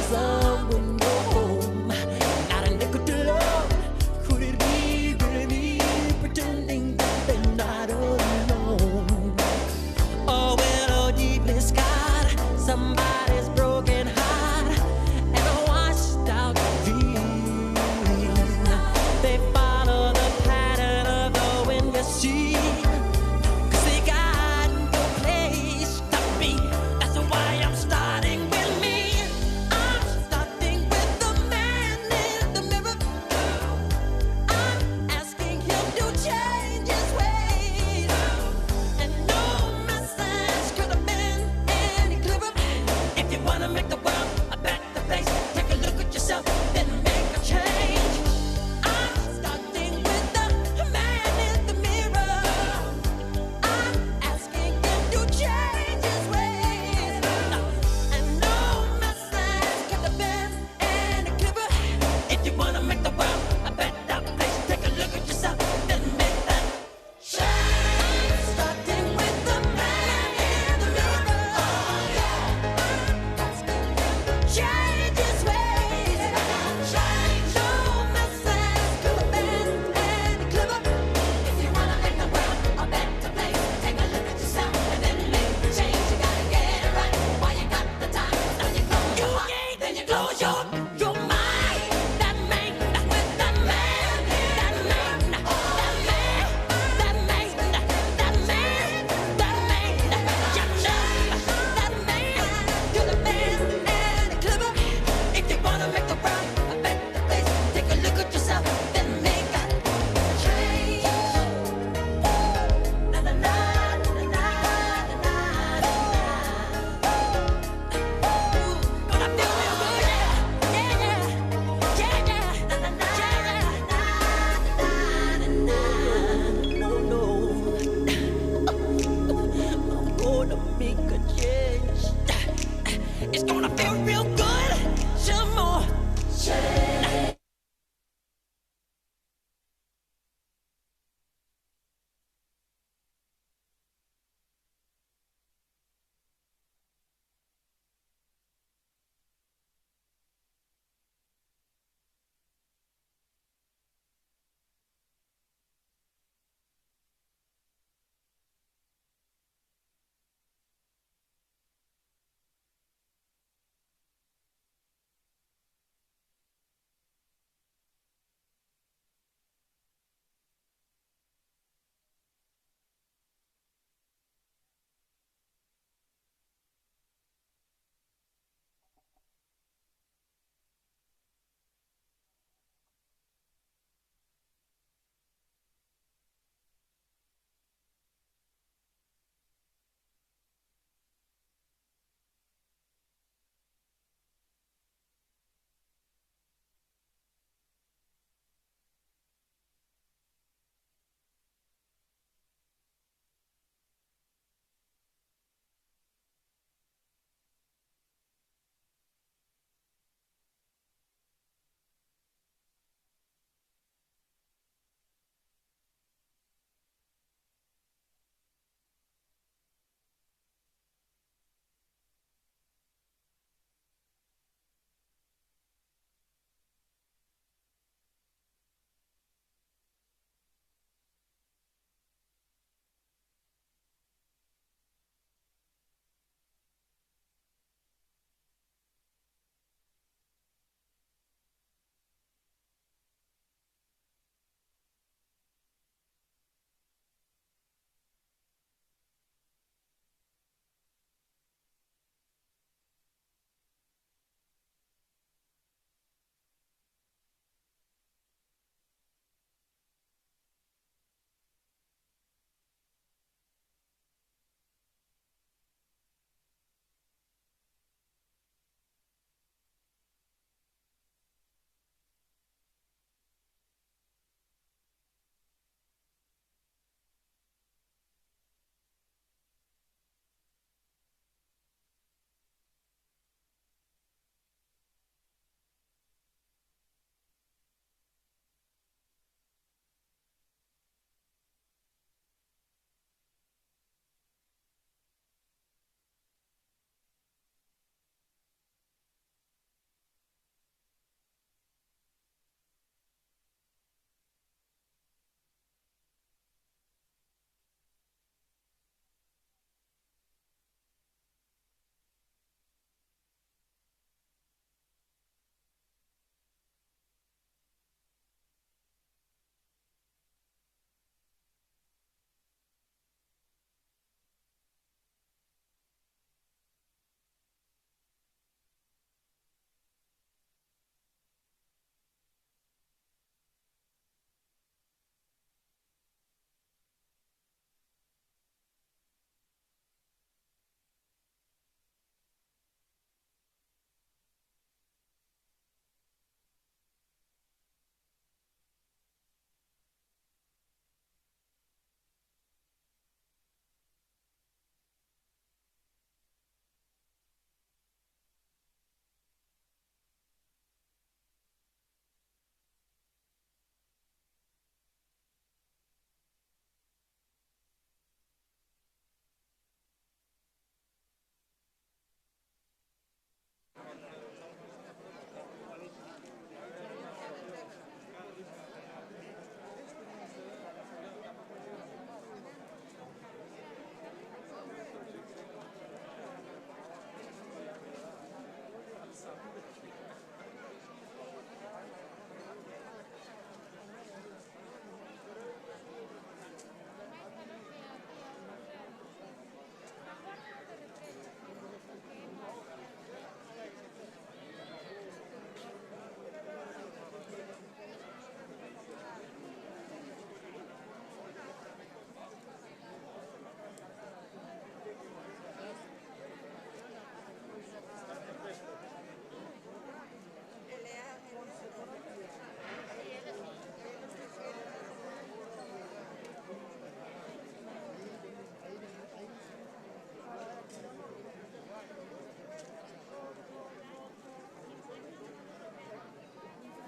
sun when you're home. Not a nickel to love. Could it be really me pretending that they're not alone? Oh, well, oh, deeply scarred, somebody's broken heart and a washed out dream. They follow the pattern of the wind, you see, 'cause they got no place to be. That's why I'm starting with me. I'm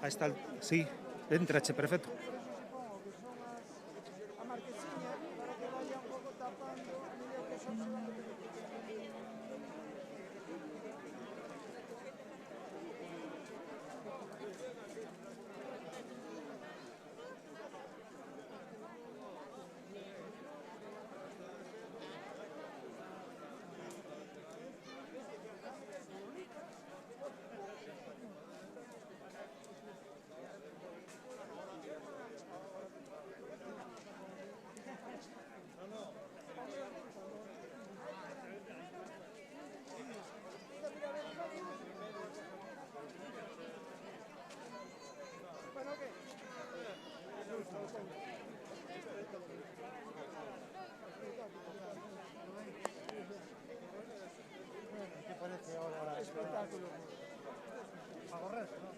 Ahí está, sí, entrache, perfecto. Por eso supongo que son a marquesiña para que vaya un pouco tapando a medida que o sol se va metendo. Bueno, ¿qué? ¿Qué parece ahora? Espectáculo. Agorrer, ¿no?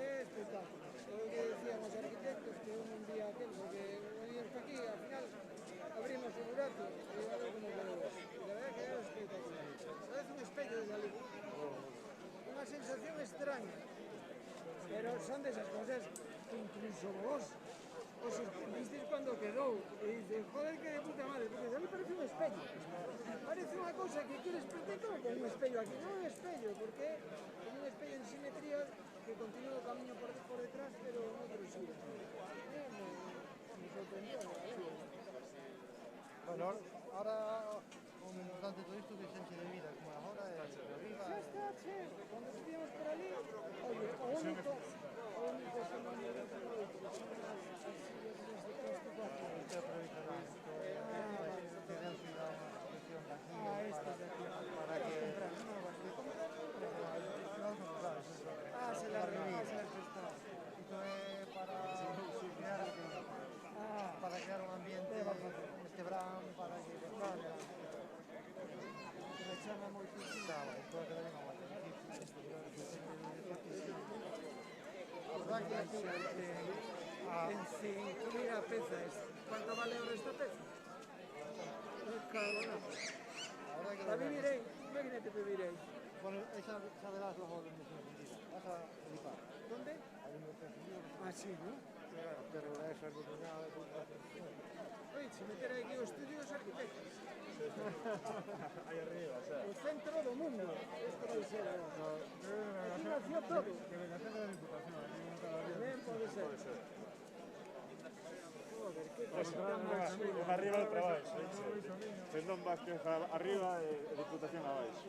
Espectáculo. O que decían os arquitectos que un día aquel, porque venimos aquí, al final abrimos o burato e a ver como quedou. E la verdad que é espectacular. Parece un espello de ali. Unha sensación extraña. Pero son desas cosas que incluso vos os sorprendisteis cuando quedou. E dices, joder, que de puta madre, porque a mí parece un espello. Parece unha cousa que queres pretender como con un espello aquí. Non é un espello, porque é como un espello en simetría que continúa o camiño por detrás, pero en outro sitio. Me sorprendió, ¿vale? Bueno, ahora un importante de todo isto que xente de vida como agora é de arriba. Xa está, che. Cando estivemos por ali, oye, o único que non me deu todo isto, que son as sillas de plástico aquí. Este aproveitará isto que den su unha expresión de aquí Estas de aquí. para que Comprar, no, vas a comprar. Se la está. isto é para crear un ambiente este verán para que Me chama moitísimo. espero que venga máis a verdad que aquí En 5.000 pezas. ¿Cuánto vale ahora esta peza? Cabrón. ahora que La viviré, imagínate viviré. bueno, esa verás luego de vas a flipar. ¿Dónde? Hay un encendido Ah, sí, ¿no? pero esa es iluminada de puta. Oye, si meter aquí o estudio dos arquitectos. Ahí arriba, o sea. O centro do mundo. Esto vai ser. Aquí nació todo. Que venga a la Diputación, aquí nunca la había. También puede ser. Joder, qué cosa tan Arriba chula. outra baixo, Fendón Vázquez arriba e Diputación abaixo.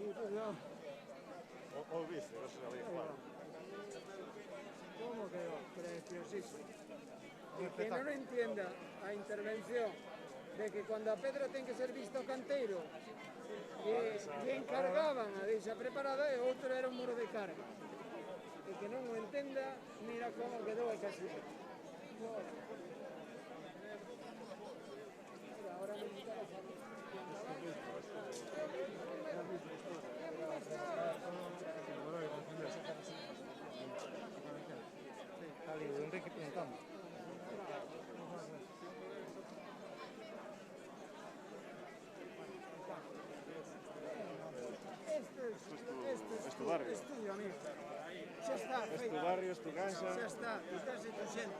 O vice, non se sabía igual. ¿Cómo quedó? Preciosísimo. Y que no entienda a intervención de que cuando a Pedro ten que ser visto canteiro e encargaban a deixa preparada e outro era un muro de carga. E que non o entenda, mira como quedou a casita. Ahora necesitamos Ali, Enrique pintando. Este tu barrio. estudio, amigo. Xa está Es feito. tu barrio, es tu casa. Xa está, tu casa e tu xente.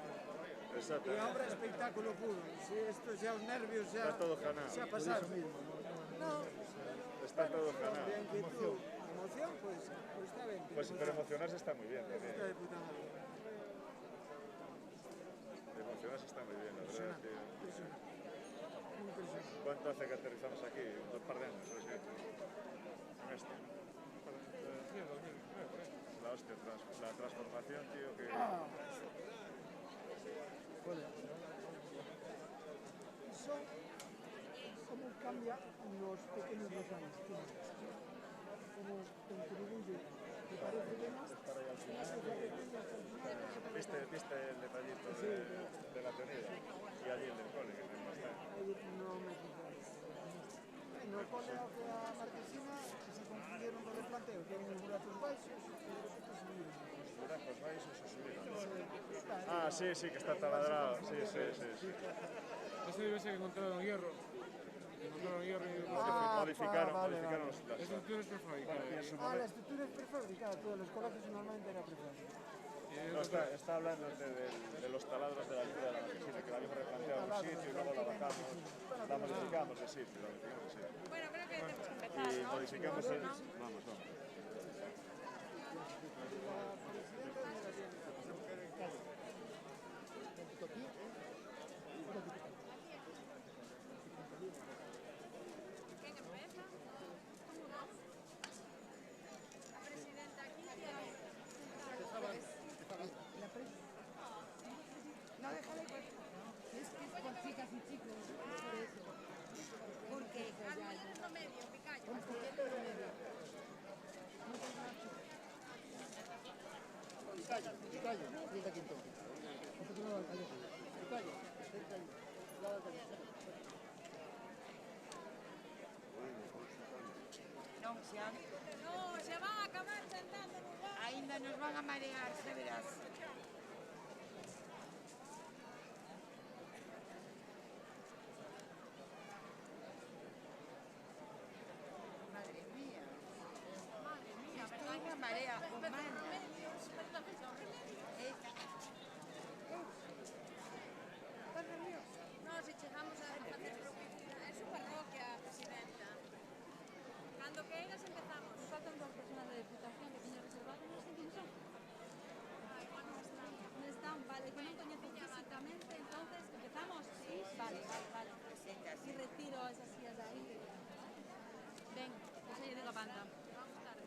E Exactamente. a obra espectáculo puro. Si esto xa os nervios xa Está todo ganado. xa pasaron. No, Está todo ganado. de inquietud, emoción, pues está ben. Pues pero emocionarse está muy bien Está también. de puta madre. Emocionarse está muy bien, la verdad. Impresionante, impresionante. Impresionante. ¿Cuánto hace que aterrizamos aquí? Un par de años, ¿no? Sí. En esto. La hostia, la transformación, tío, que... Son como cambia nos pequeños detalles. Como contribuye, que parece que no, ¿Viste el detallito de la avenida? Y allí el del cole, que tenemos no me fijé. No cole ao que a Marquesina que se confundieron do replanteo, que eran os buratos baixos e de repente subiron. buracos baixos o subieron. Ah, sí, sí, que está taladrado. Sí. Eso debe ser que encontraron hierro. Encontraron hierro y Modificaron vale. las la estructura es prefabricada. La estructura es prefabricada, todos los colegios normalmente era prefabricada. Los está hablando de los taladros de la altura de la marquesina, que la habíamos replanteado en un sitio y luego la bajamos, la modificamos de sitio, la modificamos de sitio. Bueno, creo que tenemos que empezar, Y ¿no? modificamos el... ¿No? Vamos, vamos. ¿Quién empieza? ¿Cómo no? La presidenta aquí quiere... No, déjale que... Es que es por chicas y chicos. Porque... Las mujeres no medio, me callo. Non, xa... No, se van a acabar sentando en un bar. Ainda nos van a marear, xa verás. Madre mía. Madre mía, Esto ¿verdad? é unha marea humana. Remedios, perdón, son remedios. Estás nerviosa? No, si chegamos a facer propia... É su parroquia, presidenta. Cando queiras empezamos. Faltan dos personas de Deputación que tiña reservado, non sei quen son. Ah, igual non están. Non están, vale, que non coñezo físicamente, entonces, ¿empezamos? Sí. Vale. Preséntase. Y retiro esas sillas de ahí. Ven, que se digo a banda. Vamos tarde.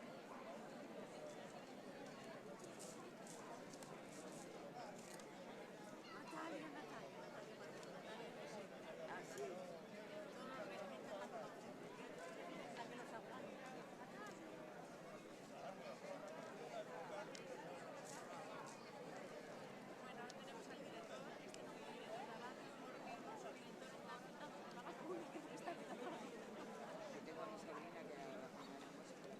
Natalia. Ah, sí. La que nos habla. Bueno, ahora tenemos al director, este no viene director de la radio, porque nuestro director está afectado por la vacuna que está afectando a la vida. Yo tengo a mi sobrina que la vacunaremos.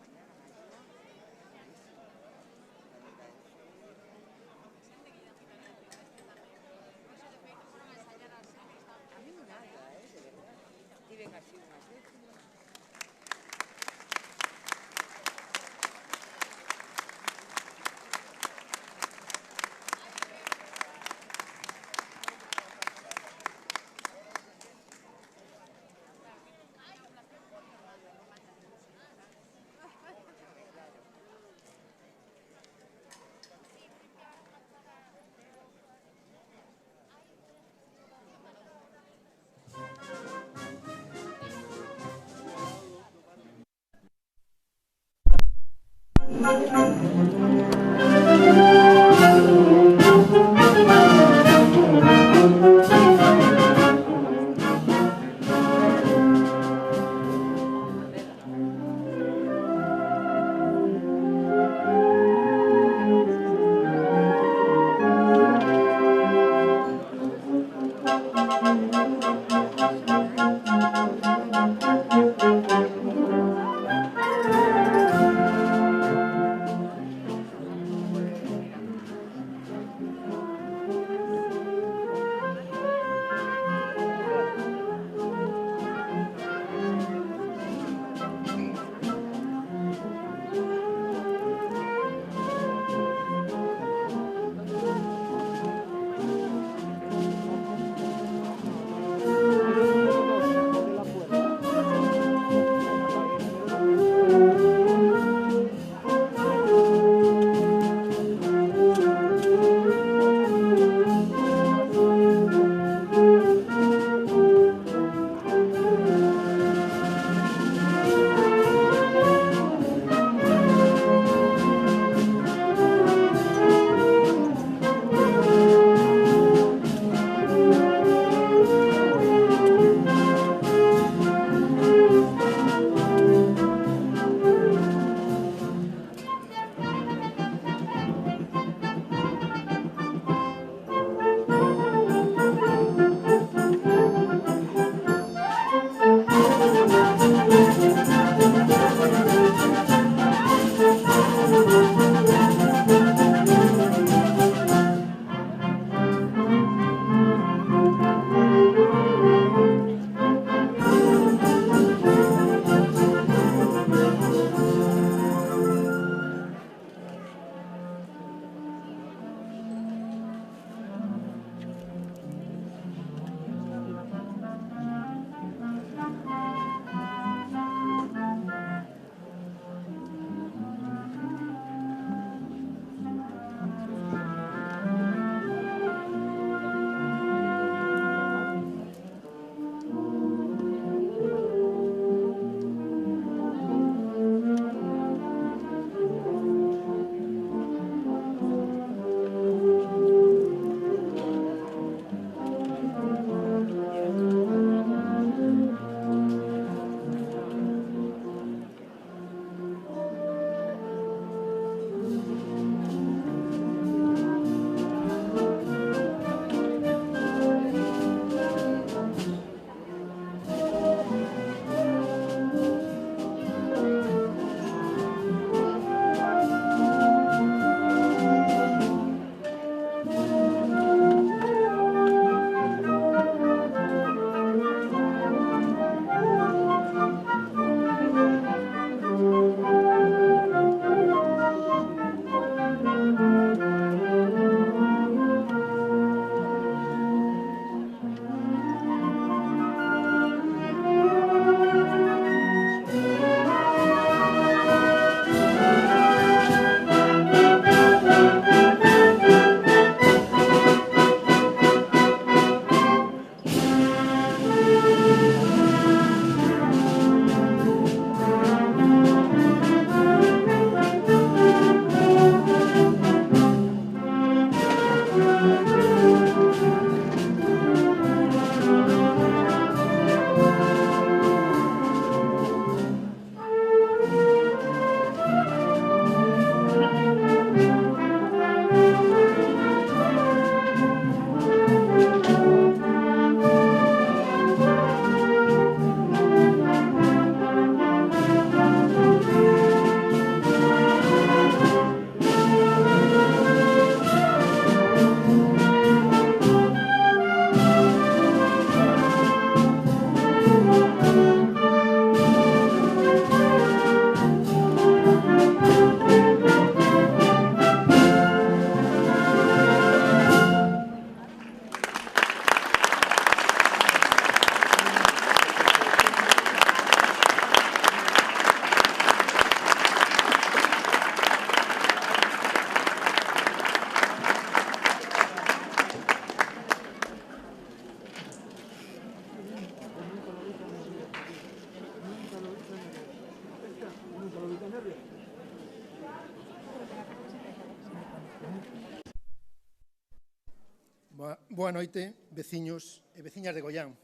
Boa noite, veciños e veciñas de Goián.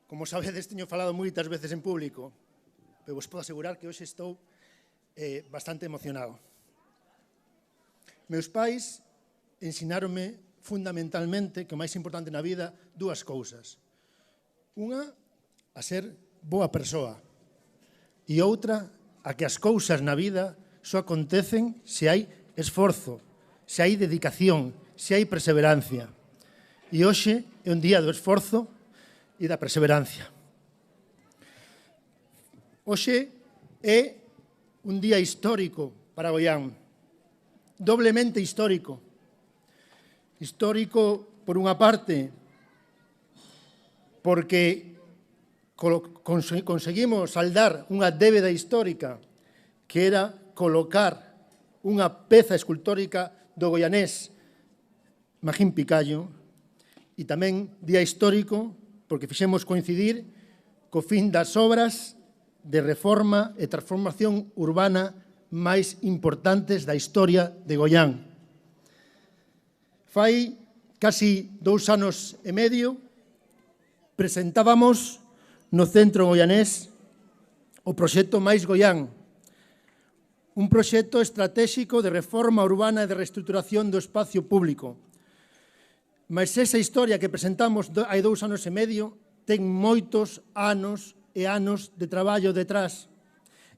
Como sabedes, teño falado moitas veces en público, pero vos podo asegurar que hoxe estou bastante emocionado. Meus pais ensinaronme fundamentalmente que o máis importante na vida dúas cousas. Unha, a ser boa persoa, e outra, a que as cousas na vida só acontecen se hai esforzo, se hai dedicación, se hai perseverancia. E hoxe é un día do esforzo e da perseverancia. Hoxe é un día histórico para Goián, doblemente histórico. Histórico, por unha parte, porque conseguimos saldar unha débeda histórica que era colocar unha peza escultórica do goianés Magín Picallo, e tamén día histórico porque fixemos coincidir co fin das obras de reforma e transformación urbana máis importantes da historia de Goián. Fai casi 2 anos e medio presentábamos no centro goianés o proxecto Máis Goián, un proxecto estratégico de reforma urbana e de reestruturación do espacio público. Mas esa historia que presentamos hai 2 anos e medio ten moitos anos e anos de traballo detrás.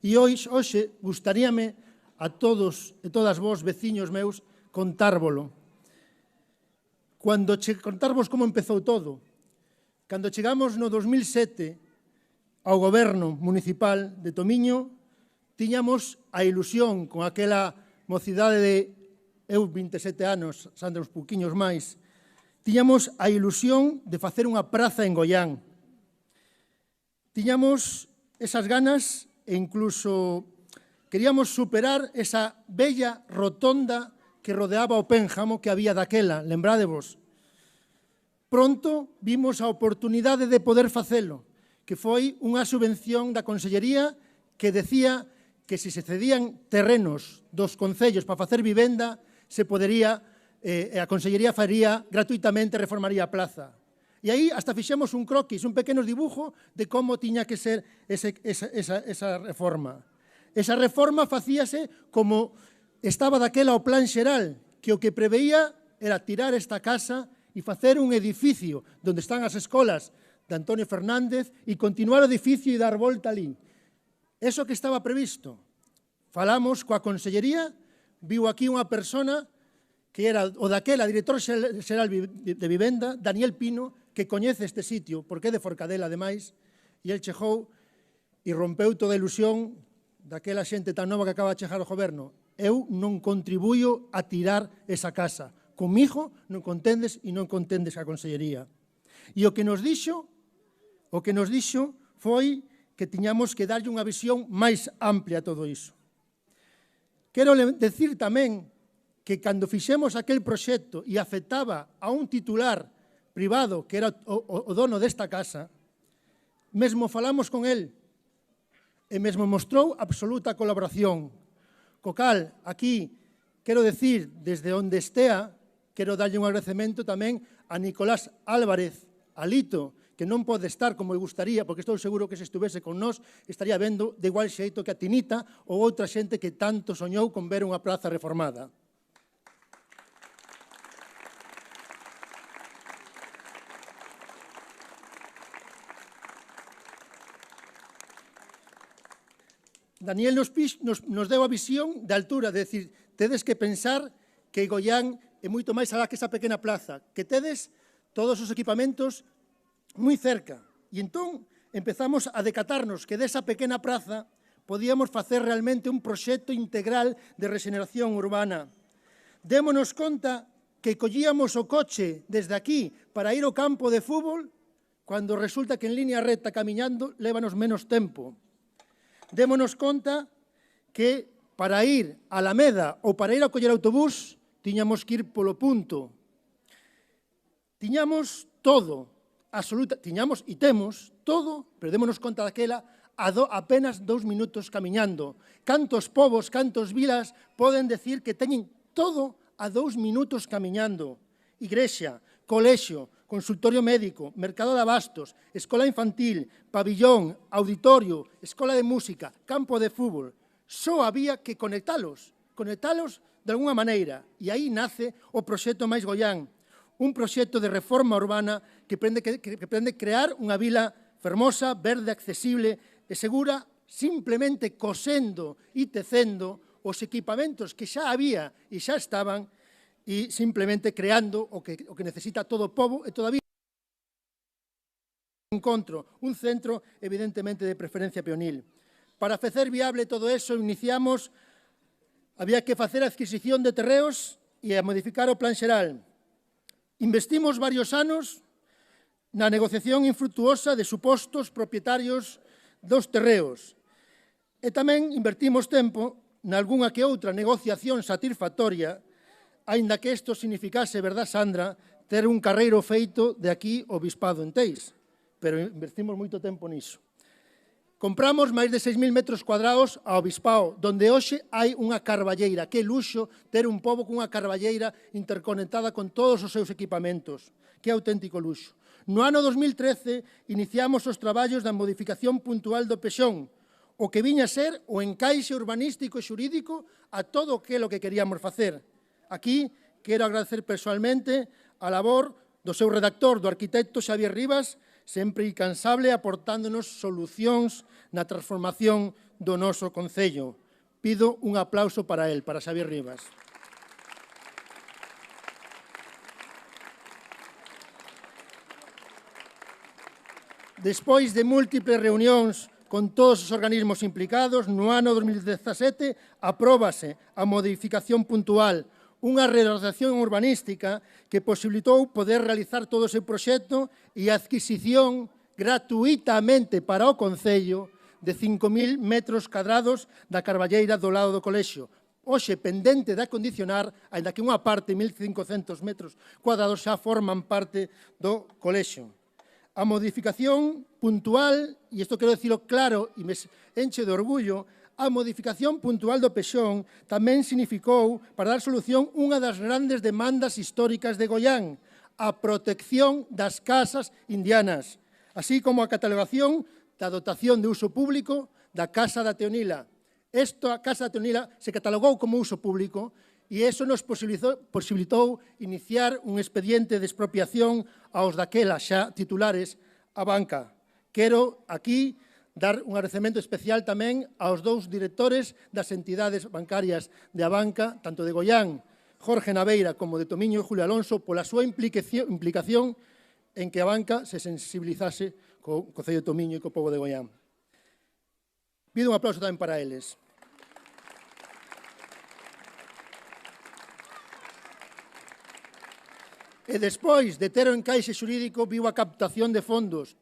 E hoxe gustaríame a todos e todas vos, veciños meus, contárvolo. Contarvos como empezou todo. Cando chegamos no 2007 ao goberno municipal de Tomiño, tiñamos a ilusión con aquela mocidade de eu 27 anos, Sandra uns pouquiños máis, tiñamos a ilusión de facer unha praza en Goián. Tiñamos esas ganas e incluso queríamos superar esa bella rotonda que rodeaba o pénjamo que había daquela, lembrádevos. Pronto vimos a oportunidade de poder facelo, que foi unha subvención da Consellería que decía que se cedían terrenos dos concellos para facer vivenda, se podería, a Consellería faría gratuitamente, reformaría a plaza. E aí hasta fixemos un croquis, un pequeno dibujo de como tiña que ser esa reforma. Esa reforma facíase como estaba daquela o plan xeral, que o que preveía era tirar esta casa e facer un edificio onde están as escolas de Antonio Fernández e continuar o edificio e dar volta ali. Eso que estaba previsto. Falamos coa Consellería, viu aquí unha persona que era o daquela director xeral de Vivenda, Daniel Pino, que coñece este sitio, porque é de Forcadela, ademais, e el chegou e rompeu toda a ilusión daquela xente tan nova que acaba de chegar ao goberno. Eu non contribuyo a tirar esa casa. Comigo non contendes e non contendes a Consellería. E o que nos dixo foi que tiñamos que darlle unha visión máis amplia a todo iso. Quero decir tamén que cando fixemos aquel proxecto e afectaba a un titular privado que era o dono desta casa, mesmo falamos con el e mesmo mostrou absoluta colaboración. Co cal, aquí, quero decir, desde onde estea, quero darlle un agradecemento tamén a Nicolás Álvarez, a Lito, que non pode estar como eu gustaría, porque estou seguro que se estuvese con nós, estaría vendo de igual xeito que a Tinita ou outra xente que tanto soñou con ver unha praza reformada. Daniel nos deu a visión de altura, de decir, tedes que pensar que Goián é moito máis alá que esa pequena plaza, que tedes todos os equipamentos moi cerca. E entón empezamos a decatarnos que desa pequena praza podíamos facer realmente un proxecto integral de rexeneración urbana. Démonos conta que collíamos o coche desde aquí para ir ao campo de fútbol cando resulta que en línea recta camiñando lévanos menos tempo. Démonos conta que para ir a Alameda ou para ir a coller autobús tiñamos que ir polo punto. Tiñamos todo, tiñamos e temos todo, pero démonos conta daquela apenas 2 minutos camiñando. Cantos povos, cantos vilas poden decir que teñen todo a 2 minutos camiñando. Igrexa, colexio, consultorio médico, mercado de abastos, escola infantil, pabillón, auditorio, escola de música, campo de fútbol. Só había que conectalos de alguna maneira. E aí nace o proxecto Mais Goián, un proxecto de reforma urbana que pretende crear unha vila fermosa, verde, accesible e segura, simplemente cosendo e tecendo os equipamentos que xa había e xa estaban e simplemente creando o que necesita todo o pobo e toda a vida. Encontro, un centro evidentemente de preferencia peonil. Para facer viable todo eso, había que facer a adquisición de terreos e a modificar o plan xeral. Investimos varios anos na negociación infrutuosa de supostos propietarios dos terreos. E tamén invertimos tempo nalgúna que outra negociación satisfactoria, aínda que isto significase, verdad, Sandra, ter un carreiro feito de aquí ao Bispado en Teis. Pero investimos moito tempo niso. Compramos máis de 6.000 metros cuadrados ao Bispao, donde hoxe hai unha carballeira. Que luxo ter un pobo cunha carballeira interconectada con todos os seus equipamentos. Que auténtico luxo. No ano 2013 iniciamos os traballos da modificación puntual do Pexón, o que viña a ser o encaixe urbanístico e xurídico a todo aquilo que queríamos facer. Aquí quero agradecer persoalmente a labor do seu redactor, do arquitecto Xavier Rivas, sempre incansable aportándonos solucións na transformación do noso concello. Pido un aplauso para él, para Xavier Rivas. Despois de múltiples reunións con todos os organismos implicados, no ano 2017 apróbase a modificación puntual, unha reorganización urbanística que posibilitou poder realizar todo o seu proxecto e a adquisición gratuitamente para o Concello de 5.000 metros cadrados da carballeira do lado do colexio. Hoxe, pendente de acondicionar, ainda que unha parte, 1.500 metros cuadrados, xa forman parte do colexio. A modificación puntual, e isto quero dicilo claro e me enche de orgullo, a modificación puntual do Pexón tamén significou, para dar solución, unha das grandes demandas históricas de Goián, a protección das casas indianas, así como a catalogación da dotación de uso público da Casa da Teonila. Esta Casa da Teonila se catalogou como uso público e iso nos posibilitou iniciar un expediente de expropiación aos daquela xa titulares a banca. Quero aquí dar un agradecemento especial tamén aos dous directores das entidades bancarias de a banca, tanto de Goián, Jorge Naveira, como de Tomiño e Julio Alonso, pola súa implicación en que a banca se sensibilizase co Concello de Tomiño e co pobo de Goián. Pido un aplauso tamén para eles. E despois de ter o encaixe xurídico, viu a captación de fondos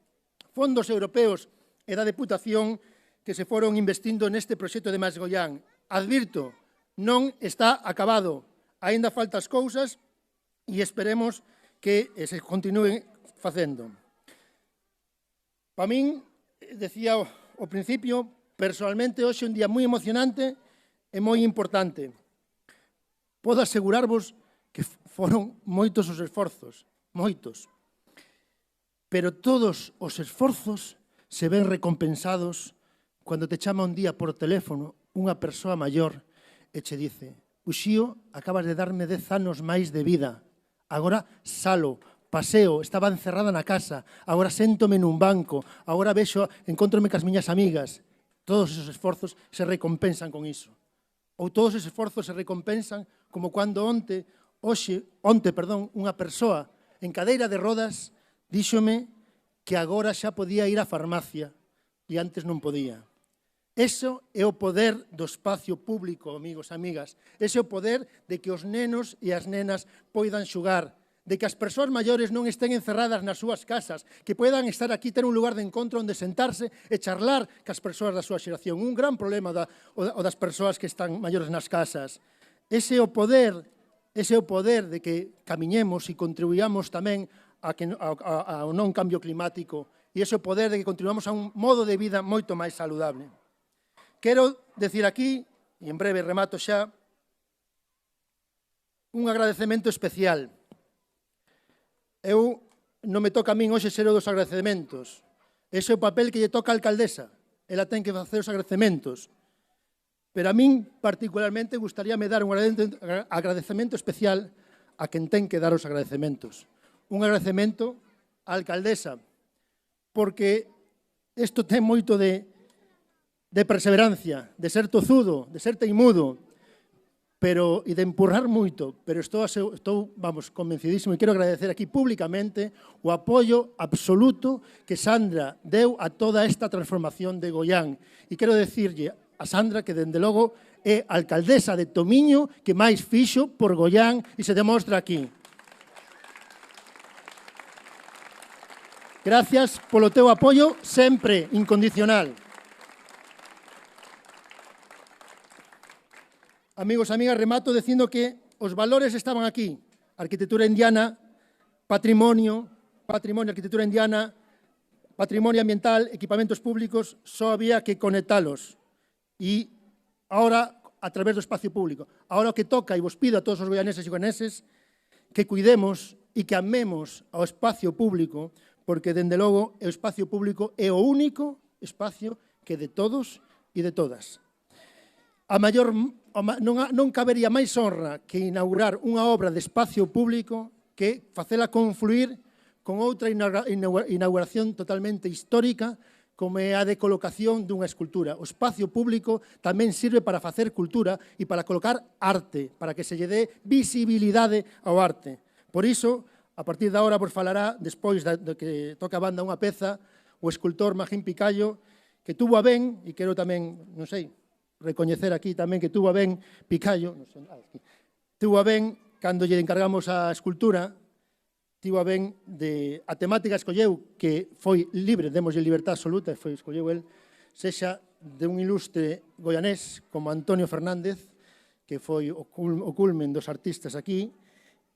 europeos e da Deputación que se foron investindo neste proxecto de Mais Goián. Advirto, non está acabado, aínda faltas cousas e esperemos que se continúen facendo. Para min, decía ao principio, personalmente, hoxe é un día moi emocionante e moi importante. Podo asegurarvos que foron moitos os esforzos, moitos. Pero todos os esforzos se ven recompensados cando te chama un día por teléfono unha persoa maior e che dice: Uxío, acabas de darme 10 anos máis de vida, agora salo, paseo, estaba encerrada na casa, agora séntome nun banco, agora vexo, encontrome cas miñas amigas. Todos esos esforzos se recompensan con iso. Ou todos esos esforzos se recompensan como cando onte, unha persoa en cadeira de rodas díxome que agora xa podía ir á farmacia e antes non podía. Eso é o poder do espacio público, amigos e amigas. Ese é o poder de que os nenos e as nenas poidan xugar, de que as persoas maiores non estén encerradas nas súas casas, que poidan estar aquí, ter un lugar de encontro onde sentarse e charlar cas persoas da súa xeración. Un gran problema o das persoas que están maiores nas casas. Ese é o poder de que camiñemos e contribuyamos tamén ao non cambio climático e ese poder de que continuamos a un modo de vida moito máis saludable. Quero decir aquí, e en breve remato xa, un agradecemento especial. Eu non me toca a min hoxe ser o dos agradecementos. Ese é o papel que lle toca a alcaldesa. Ela ten que facer os agradecementos. Pero a min, particularmente, gustaríame dar un agradecemento especial a quen ten que dar os agradecementos. Un agradecemento á alcaldesa, porque isto ten moito de perseverancia, de ser tozudo, de ser teimudo, e de empurrar moito, pero estou convencidísimo e quero agradecer aquí públicamente o apoio absoluto que Sandra deu a toda esta transformación de Goián. E quero decirlle a Sandra que, dende logo, é a alcaldesa de Tomiño que máis fixo por Goián e se demostra aquí. Gracias polo teu apoio sempre incondicional. Amigos, amigas, remato dicindo que os valores estaban aquí. Arquitectura indiana, patrimonio, arquitectura indiana, patrimonio ambiental, equipamentos públicos, só había que conectalos. E ahora, a través do espacio público. Ahora o que toca, e vos pido a todos os goianeses e goianeses, que cuidemos e que amemos ao espacio público, porque, dende logo, o espacio público é o único espacio que de todos e de todas. Non cabería máis honra que inaugurar unha obra de espacio público que facela confluir con outra inauguración totalmente histórica como é a de colocación dunha escultura. O espacio público tamén sirve para facer cultura e para colocar arte, para que se lle dé visibilidade ao arte. Por iso, a partir de agora vos falará, despois de que toca a banda unha peza, o escultor Magín Picallo, que tuvo a ben, e quero tamén, non sei, recoñecer aquí tamén que tuvo a ben Picallo, tuvo a ben, cando lle encargamos a escultura, tivo a ben a temática escolleu, que foi libre, demoslle libertad absoluta, e escolleu el, sexa de un ilustre goianés como Antonio Fernández, que foi o culmen dos artistas aquí,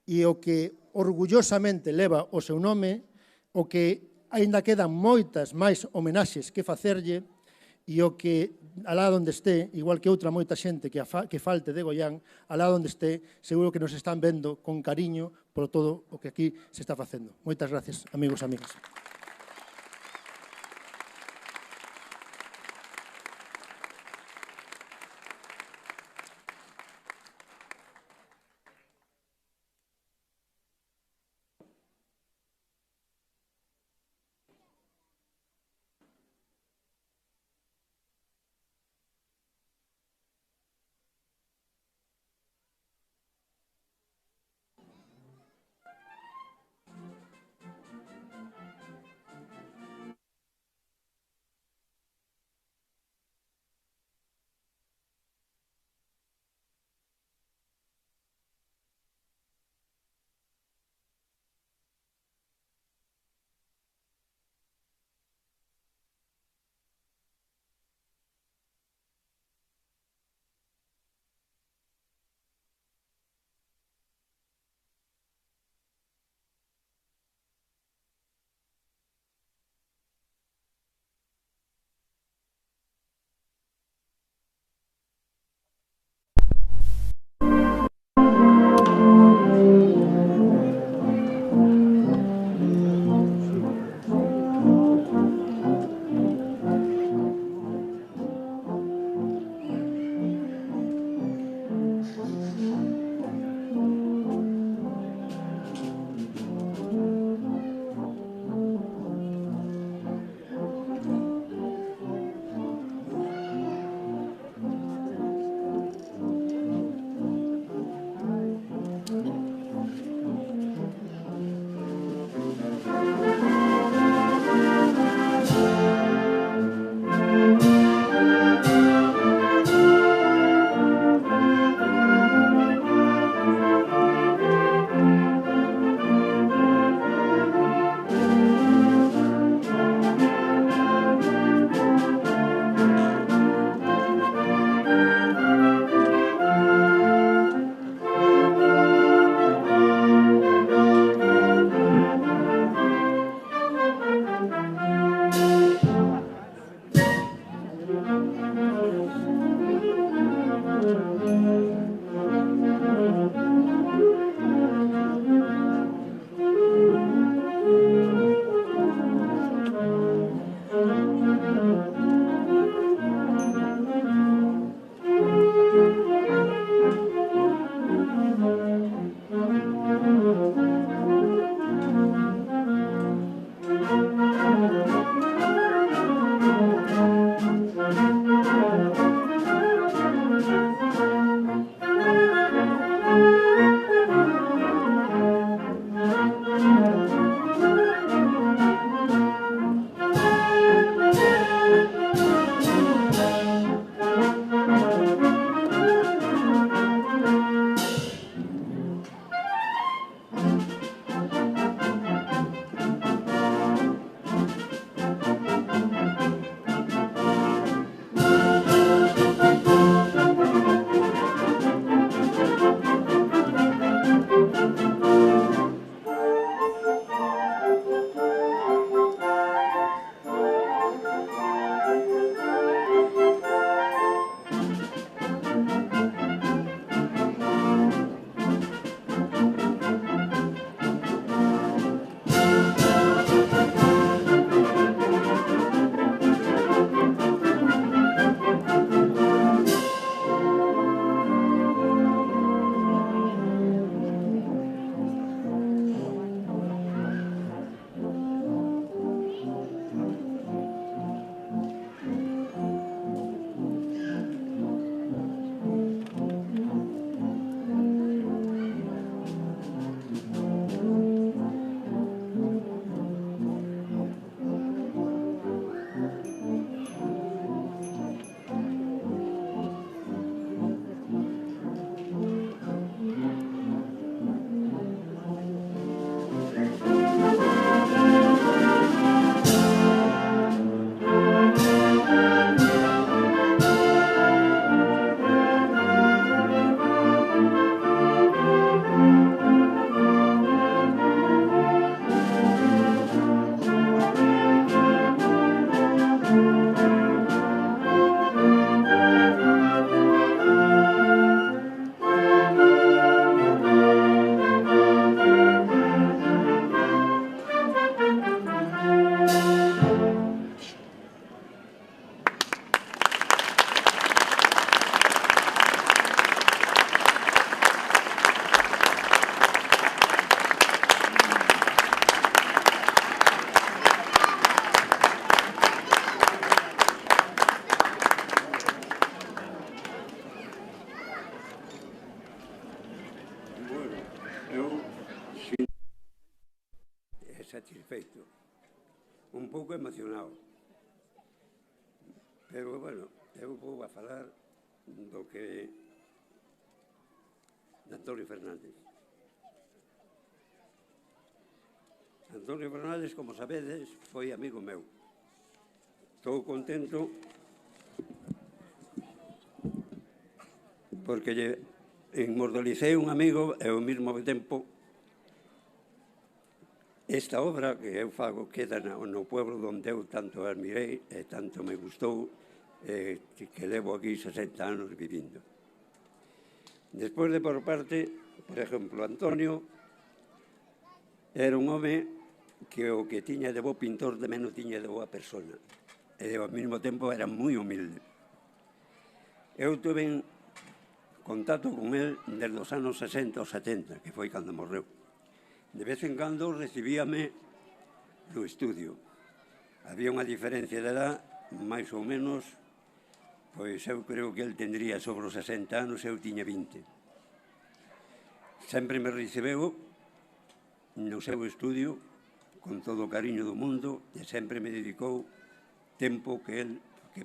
e o que orgullosamente leva o seu nome, o que aínda quedan moitas máis homenaxes que facerlle, e o que, alá onde este, igual que outra moita xente que falte de Goián, alá onde este, seguro que nos están vendo con cariño por todo o que aquí se está facendo. Moitas gracias, amigos e amigas. satisfeito, un pouco emocionado. Pero, bueno, eu vou a falar do que de Antonio Fernández. Antonio Fernández, como sabedes, foi amigo meu. Estou contento porque lle inmortalicei un amigo e ao mesmo tempo esta obra que eu fago queda no pueblo onde eu tanto admirei e tanto me gustou que levo aquí 60 anos vivindo. Despois de por parte, por exemplo, Antonio era un home que o que tiña de bo pintor tamén o tiña de boa persona e ao mesmo tempo era moi humilde. Eu tuve en contacto con él desde os anos 60 ou 70, que foi cando morreu. De vez en cando recibíame no estudio. Había unha diferencia de edad, máis ou menos, pois eu creo que el tendría sobre os 60 anos e eu tiña 20. Sempre me recibeu no seu estudio con todo o cariño do mundo e sempre me dedicou tempo que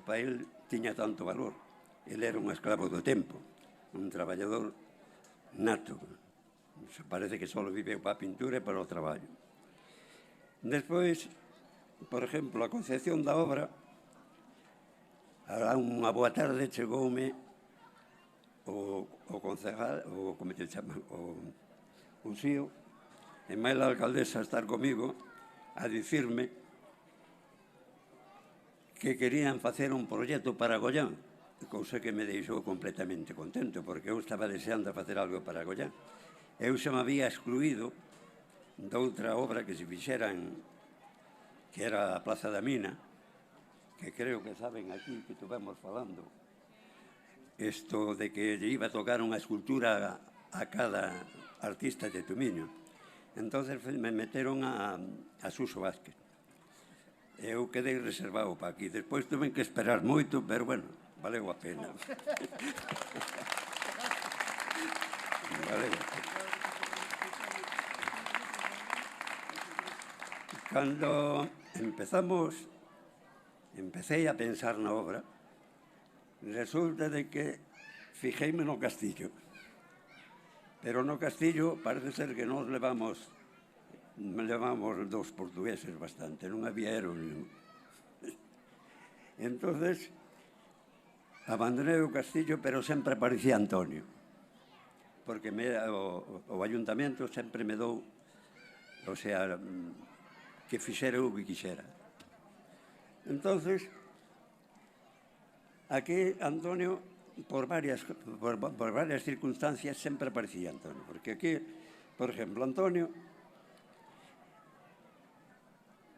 para el tiña tanto valor. El era un esclavo do tempo, un traballador nato. Parece que só viveu para a pintura e para o traballo. Despois, por exemplo, a concepción da obra, a unha boa tarde chegoume o concejal, como te chama, o xío, e máis a alcaldesa a estar comigo a dicirme que querían facer un proxecto para Goián, cousa que me deixou completamente contento, porque eu estaba deseando facer algo para Goián. Eu xa me había excluído de outra obra que se fixeran, que era a Plaza da Mina, que creo que saben aquí que estuvemos falando, isto de que lle iba a tocar unha escultura a cada artista de Tumiño. Entón me meteron a Suso Vázquez. Eu quedei reservado para aquí. Despois tuve que esperar moito, pero, bueno, valeu a pena. Valeu a pena. Cando empecé a pensar na obra, resulta de que fixeime no castillo. Pero no castillo parece ser que nos levamos dos portugueses bastante, non había héroe ningún. Entonces, abandonei o castillo, pero sempre aparecía Antonio, porque o ayuntamiento sempre me dou, o sea, que fixera o que quixera. Entonces, aquí Antonio, por varias circunstancias, sempre aparecía Antonio, porque aquí, por exemplo, Antonio,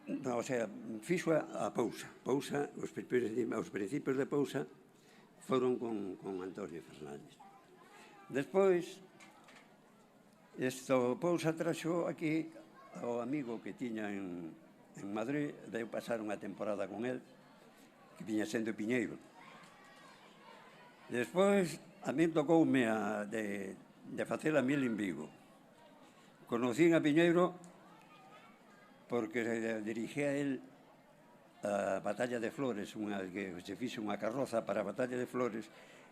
o sea, fixo a Pousa. Pousa, os principios de Pousa foron con Antonio Fernández. Despois, Pousa traxo aquí ao amigo que tiña en Madrid, deu pasar unha temporada con él, que viña sendo Piñeiro. Despois, a mí tocoume de facer a mil en Vigo. Conocín a Piñeiro porque dirigía él a Batalla de Flores, que se fixe unha carroza para a Batalla de Flores,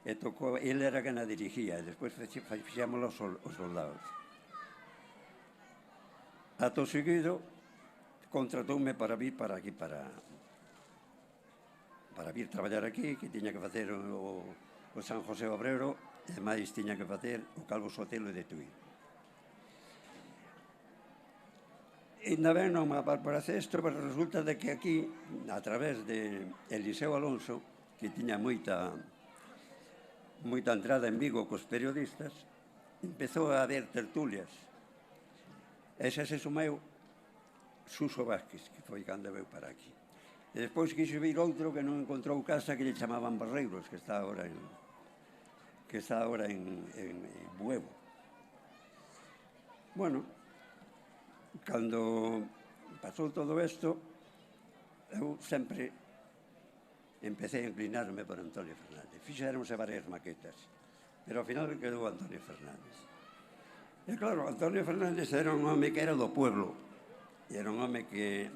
e tocou, él era quen a dirigía, e despois fixemos os soldados. Ato seguido, contratoume para vir para aquí, para vir traballar aquí, que tiña que facer o San José Obrero, e máis tiña que facer o Calvo Sotelo de Tui. Ainda ben non me aparece isto, pero resulta de que aquí, a través de Eliseo Alonso, que tiña moita entrada en Vigo cos periodistas, empezou a haber tertulias. E xa se sumeu Suso Vázquez, que foi cando veu para aquí. E despois quixo vir outro que non encontrou casa, que lle chamaban Barreiros, que está agora en Buevo. Bueno, cando pasou todo isto, eu sempre empecé a inclinarme por Antonio Fernández. Fixéronse varias maquetas, pero ao final quedou Antonio Fernández. E claro, Antonio Fernández era un home que era do pueblo, era un home que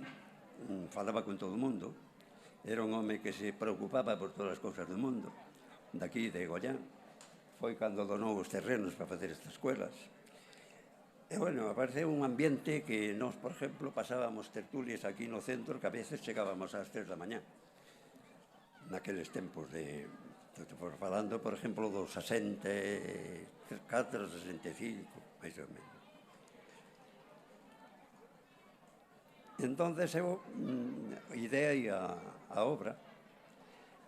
falaba con todo o mundo, era un home que se preocupaba por todas as cousas do mundo, daqui de Goián. Foi cando donou os terrenos para facer estas escuelas. E, bueno, apareceu un ambiente que nós, por exemplo, pasábamos tertulias aquí no centro que a veces chegábamos ás 3 da mañá. Naqueles tempos de... falando, por exemplo, dos 64, 65, máis ou menos. Entonces eu ideei a obra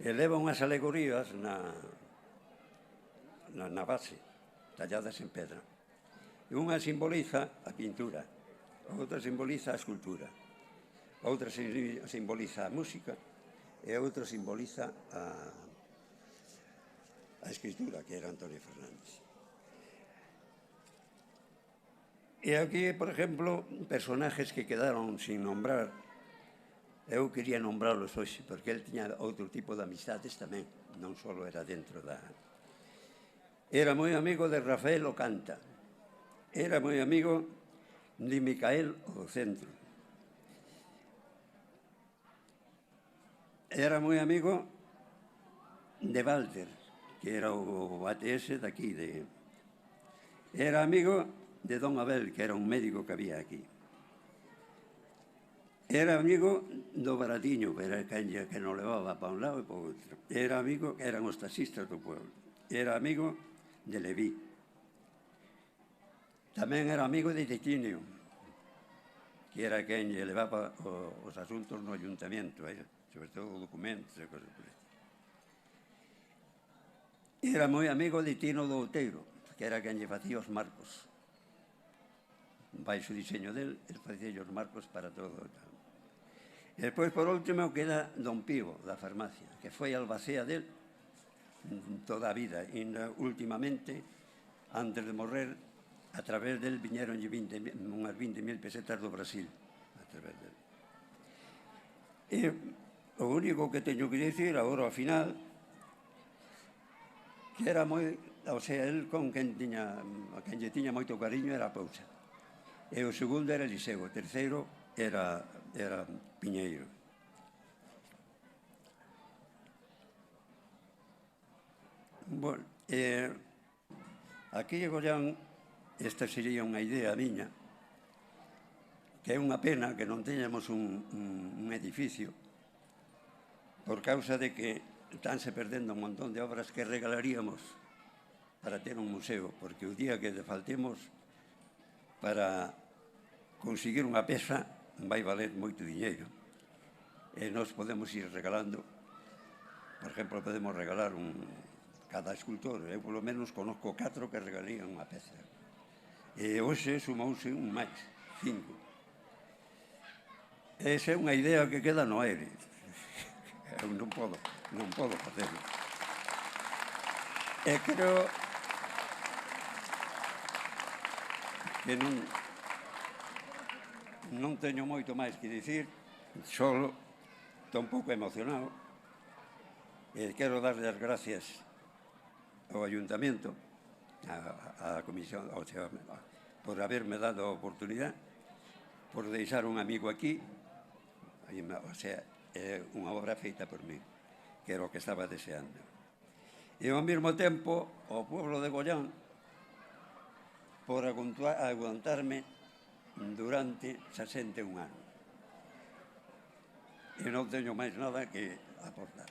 e leva unhas alegorías na base, talladas en pedra. E unha simboliza a pintura, outra simboliza a escultura, outra simboliza a música e outra simboliza a escritura, que era Antonio Fernández. E aquí, por exemplo, personajes que quedaron sin nombrar, eu quería nombrarlos hoxe, porque el tiña outro tipo de amistades tamén, non só era dentro da... Era moi amigo de Rafael Ocanta, era moi amigo de Micael o Centro, era moi amigo de Walter, que era o ATS daqui, era amigo de Don Abel, que era un médico que había aquí. Era amigo do Baratiño, que era que nos levaba para un lado e para outro. Era amigo, eran os taxistas do pueblo. Era amigo de Leví. Tamén era amigo de Titinio, que era quen lle levaba os asuntos no ayuntamiento, sobre todo documentos e cosas por eso. Era moi amigo de Tino do Outeiro, que era quen lle facía os marcos. Baixo o diseño del, el facía os marcos para todo. E despois, por último, queda Don Pío, da farmacia, que foi albacea del toda a vida. E últimamente, antes de morrer, a través del viñeron unhas 20.000 pesetas do Brasil, a través del. E o único que teño que dicir agora ao final, que era moi, o sea, el con quen lle tiña moito cariño era a Pousa. E o segundo era Eliseo, o terceiro era Piñeiro. Bueno, aquí en Goián, esta sería unha idea miña, que é unha pena que non teñamos un edificio por causa de que estánse perdendo un montón de obras que regalaríamos para ter un museo, porque o día que faltemos para conseguir unha peza vai valer moito diñeiro e nós podemos ir regalando. Por exemplo, podemos regalar cada escultor, eu polo menos conozco 4 que regalarían unha peza e hoxe sumouse un máis, 5. Esa é unha idea que queda no aire. Eu non podo facerlo. E creo que non teño moito máis que dicir, solo estou un pouco emocionado e quero darle as gracias ao Ayuntamiento, a Comisión, o sea, por haberme dado a oportunidade, por deixar un amigo aquí, o sea, é unha obra feita por mí, que era o que estaba deseando. E ao mesmo tempo, ao pueblo de Goián, por aguantarme durante 61 anos. E non teño máis nada que aportar.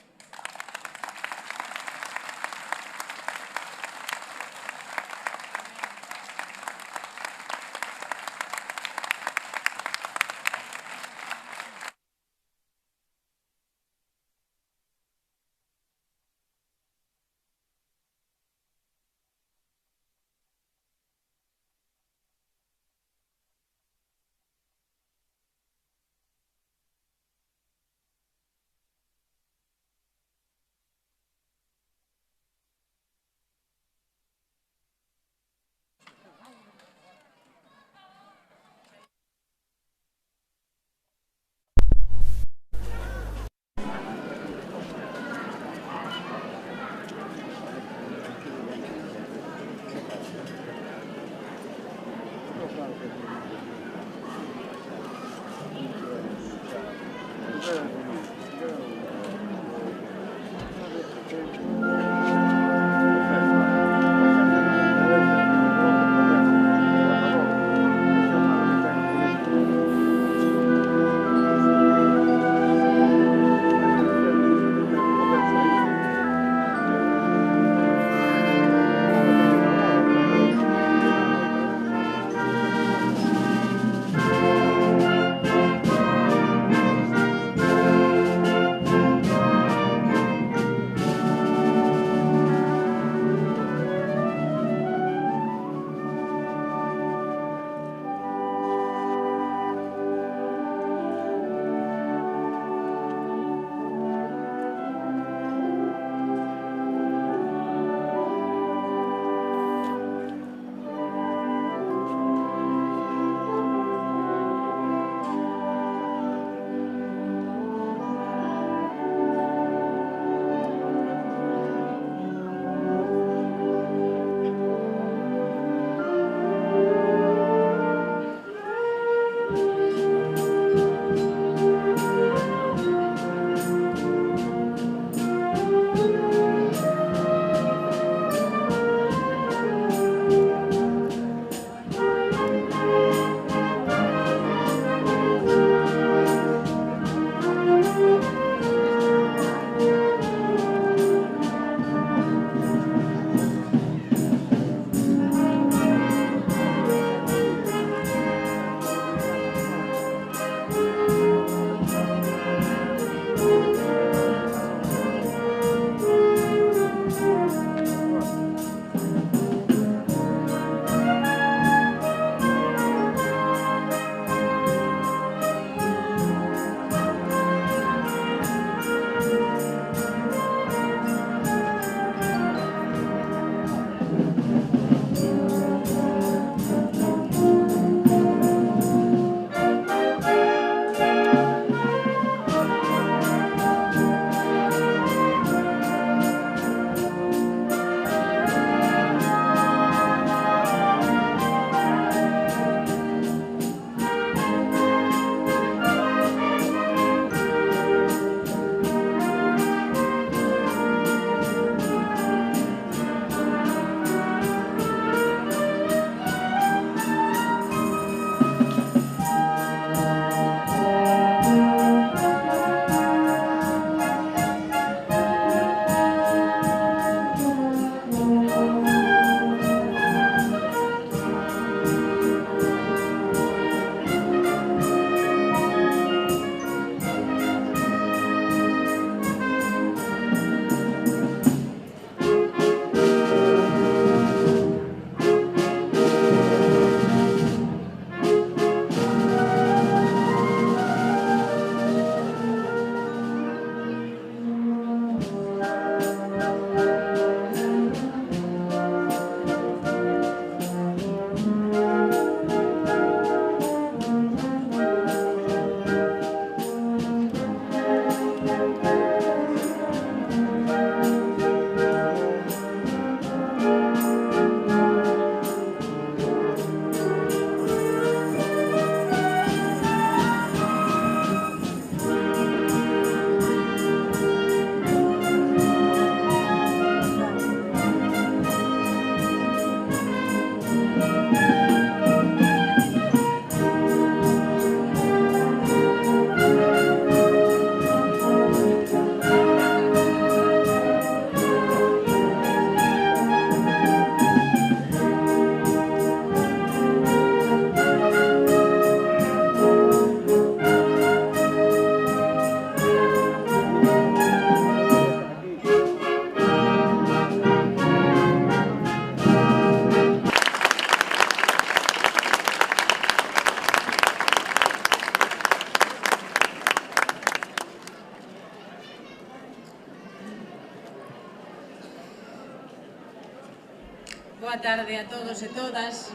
Boa tarde a todos e todas.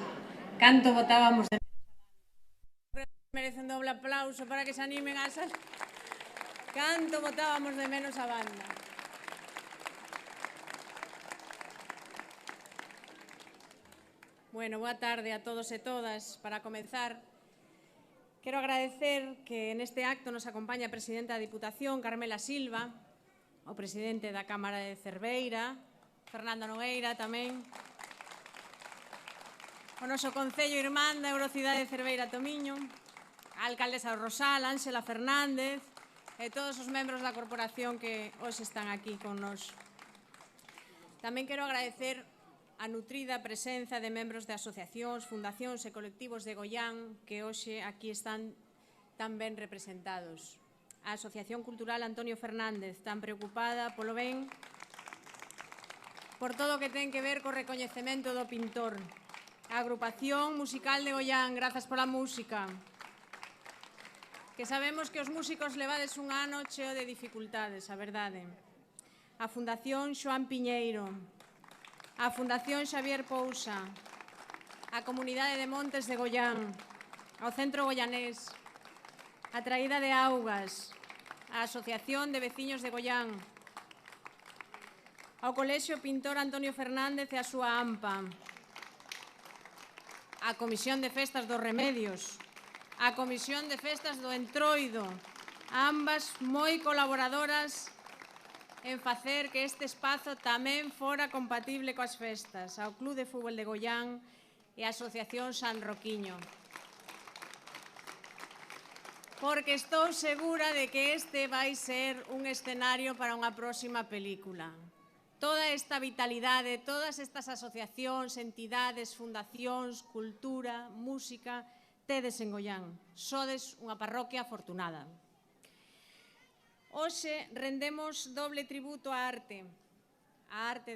Canto botábamos de merece un doble aplauso para que se animen a sal. Canto botábamos de menos a banda. Bueno, boa tarde a todos e todas. Para comezar, Quero agradecer que neste acto nos acompaña a presidenta da Diputación, Carmela Silva, o presidente da Cámara de Cerveira, Fernando Nogueira tamén, o noso Concello Irmán da Eurocidade de Cerveira Tomiño, a alcaldesa do Rosal, Ángela Fernández, e todos os membros da corporación que hoxe están aquí con nos. Tamén quero agradecer a nutrida presenza de membros de asociacións, fundacións e colectivos de Goián que hoxe aquí están tan ben representados. A Asociación Cultural Antonio Fernández, tan preocupada polo ben por todo o que ten que ver co recoñecemento do pintor. A Agrupación Musical de Goián, grazas pola música. Que sabemos que os músicos levades un ano cheo de dificultades, a verdade. A Fundación Xoán Piñeiro, a Fundación Xavier Pousa, a Comunidade de Montes de Goián, ao Centro Goianés, a Traída de Augas, a Asociación de Veciños de Goián, ao Colexio Pintor Antonio Fernández e a súa AMPA, a Comisión de Festas dos Remedios, a Comisión de Festas do Entroido, ambas moi colaboradoras en facer que este espazo tamén fora compatible coas festas, ao Club de Fútbol de Goián e a Asociación San Roquiño. Porque estou segura de que este vai ser un escenario para unha próxima película. Toda esta vitalidade, todas estas asociacións, entidades, fundacións, cultura, música, tedes en Goián. Sodes unha parroquia afortunada. Hoxe rendemos doble tributo á arte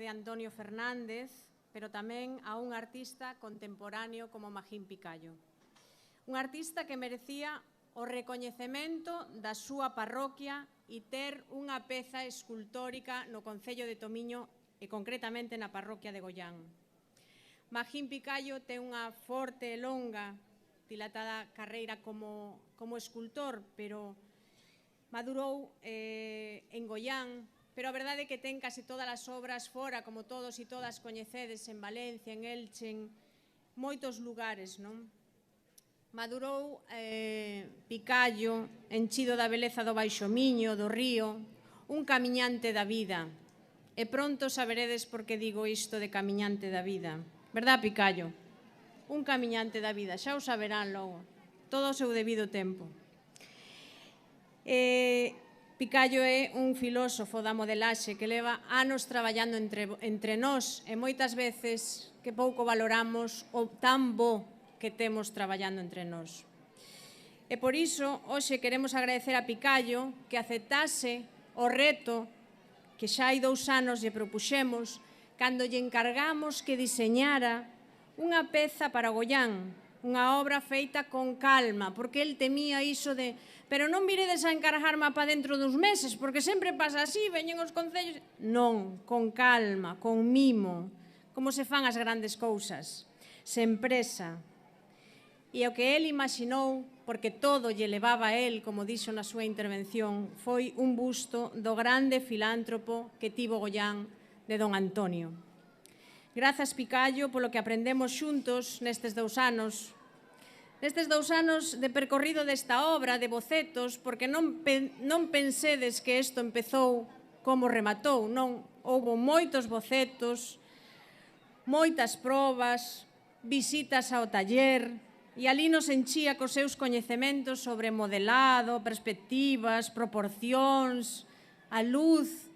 de Antonio Fernández, pero tamén a un artista contemporáneo como Magín Picallo. Un artista que merecía o recoñecemento da súa parroquia e ter unha peza escultórica no Concello de Tomiño e concretamente na parroquia de Goián. Magín Picallo ten unha forte e longa, dilatada carreira como escultor, pero madurou en Goián, pero a verdade é que ten casi todas as obras fora, como todos e todas coñecedes, en Valencia, en Elche, en moitos lugares, non? Madurou Picallo, enchido da beleza do Baixo Miño, do río, un camiñante da vida. E pronto saberedes por que digo isto de camiñante da vida. Verdad, Picallo? Un camiñante da vida, xa o saberán logo, todo o seu debido tempo. Picallo é un filósofo da modelaxe que leva anos traballando entre nós e moitas veces que pouco valoramos o tan bo que temos traballando entre nós. E por iso, hoxe queremos agradecer a Picallo que aceptase o reto que xa hai 2 anos lle propuxemos cando lle encargamos que diseñara unha peza para Goián, unha obra feita con calma, porque el temía iso de pero non viredes a encargarme para dentro dos meses, porque sempre pasa así, veñen os concellos. Non, con calma, con mimo, como se fan as grandes cousas, sen presa. E o que el imaxinou, porque todo lle levaba a el, como dixo na súa intervención, foi un busto do grande filántropo que tivo Goián de don Antonio. Grazas, Picallo, polo que aprendemos xuntos nestes 2 anos, nestes 2 anos de percorrido desta obra de bocetos, porque non pensedes que isto empezou como rematou, non. Houbo moitos bocetos, moitas probas, visitas ao taller, e ali nos enchía cos seus coñecementos sobre modelado, perspectivas, proporcións, a luz.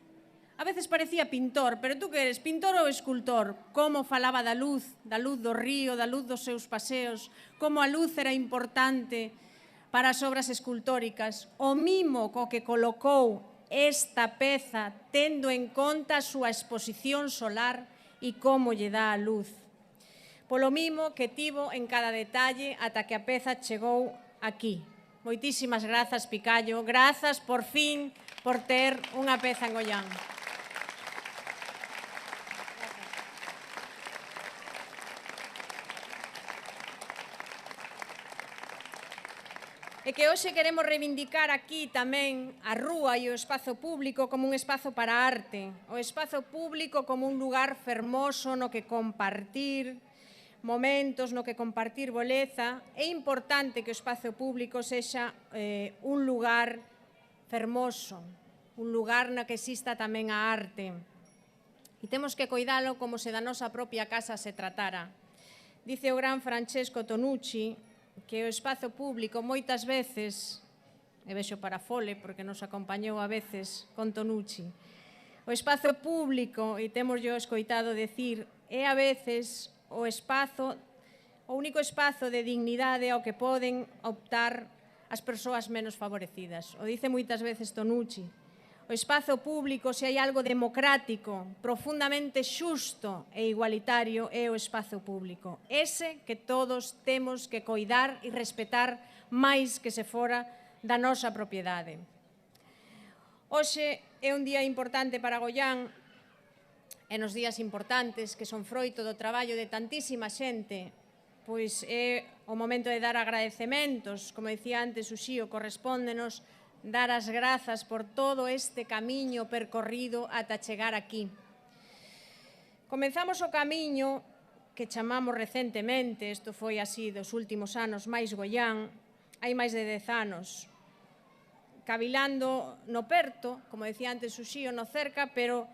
A veces parecía pintor, pero tú que eres, pintor ou escultor? Como falaba da luz do río, da luz dos seus paseos, como a luz era importante para as obras escultóricas. O mimo co que colocou esta peza, tendo en conta a súa exposición solar e como lle dá a luz. Polo mimo que tivo en cada detalle ata que a peza chegou aquí. Moitísimas grazas, Picallo. Grazas, por fin, por ter unha peza en Goián. E que hoxe queremos reivindicar aquí tamén a rúa e o espazo público como un espazo para a arte, o espazo público como un lugar fermoso no que compartir, momentos no que compartir beleza, é importante que o espazo público sexa un lugar fermoso, un lugar na que exista tamén a arte. E temos que coidalo como se da nosa propia casa se tratara. Dice o gran Francesco Tonucci que o espazo público moitas veces, e vexo para Fole porque nos acompañou a veces con Tonucci, o espazo público, e temos yo escoitado decir, é a veces o único espazo de dignidade ao que poden optar as persoas menos favorecidas. O dice moitas veces Tonucci. O espazo público, se hai algo democrático, profundamente xusto e igualitario, é o espazo público. Ese que todos temos que coidar e respetar máis que se fora da nosa propiedade. Hoxe é un día importante para Goián, e nos días importantes que son froito do traballo de tantísima xente, pois é o momento de dar agradecementos, como dicía antes Uxío, correspóndenos dar as grazas por todo este camiño percorrido ata chegar aquí. Comenzamos o camiño que chamamos recentemente, isto foi así dos últimos anos, máis Goián, hai máis de 10 anos, cavilando no perto, como decía antes Uxío, no cerca, pero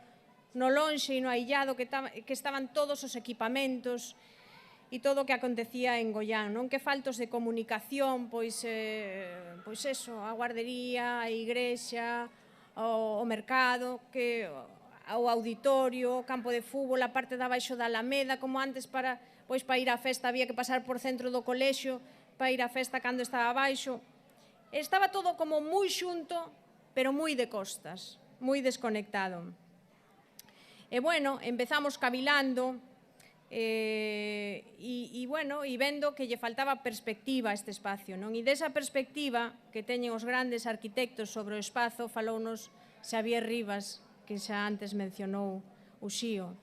no lonxe e no aillado que estaban todos os equipamentos e todo o que acontecía en Goián, non? Que faltos de comunicación, pois eso, a guardería, a igrexa, o mercado, o auditorio, o campo de fútbol, a parte de abaixo da Alameda, como antes para ir á festa había que pasar por centro do colexio para ir á festa cando estaba abaixo. Estaba todo como moi xunto, pero moi de costas, moi desconectado. E, bueno, empezamos cavilando e vendo que lle faltaba perspectiva a este espacio, non? E desa perspectiva que teñen os grandes arquitectos sobre o espazo falounos Xavier Rivas, que xa antes mencionou Uxío.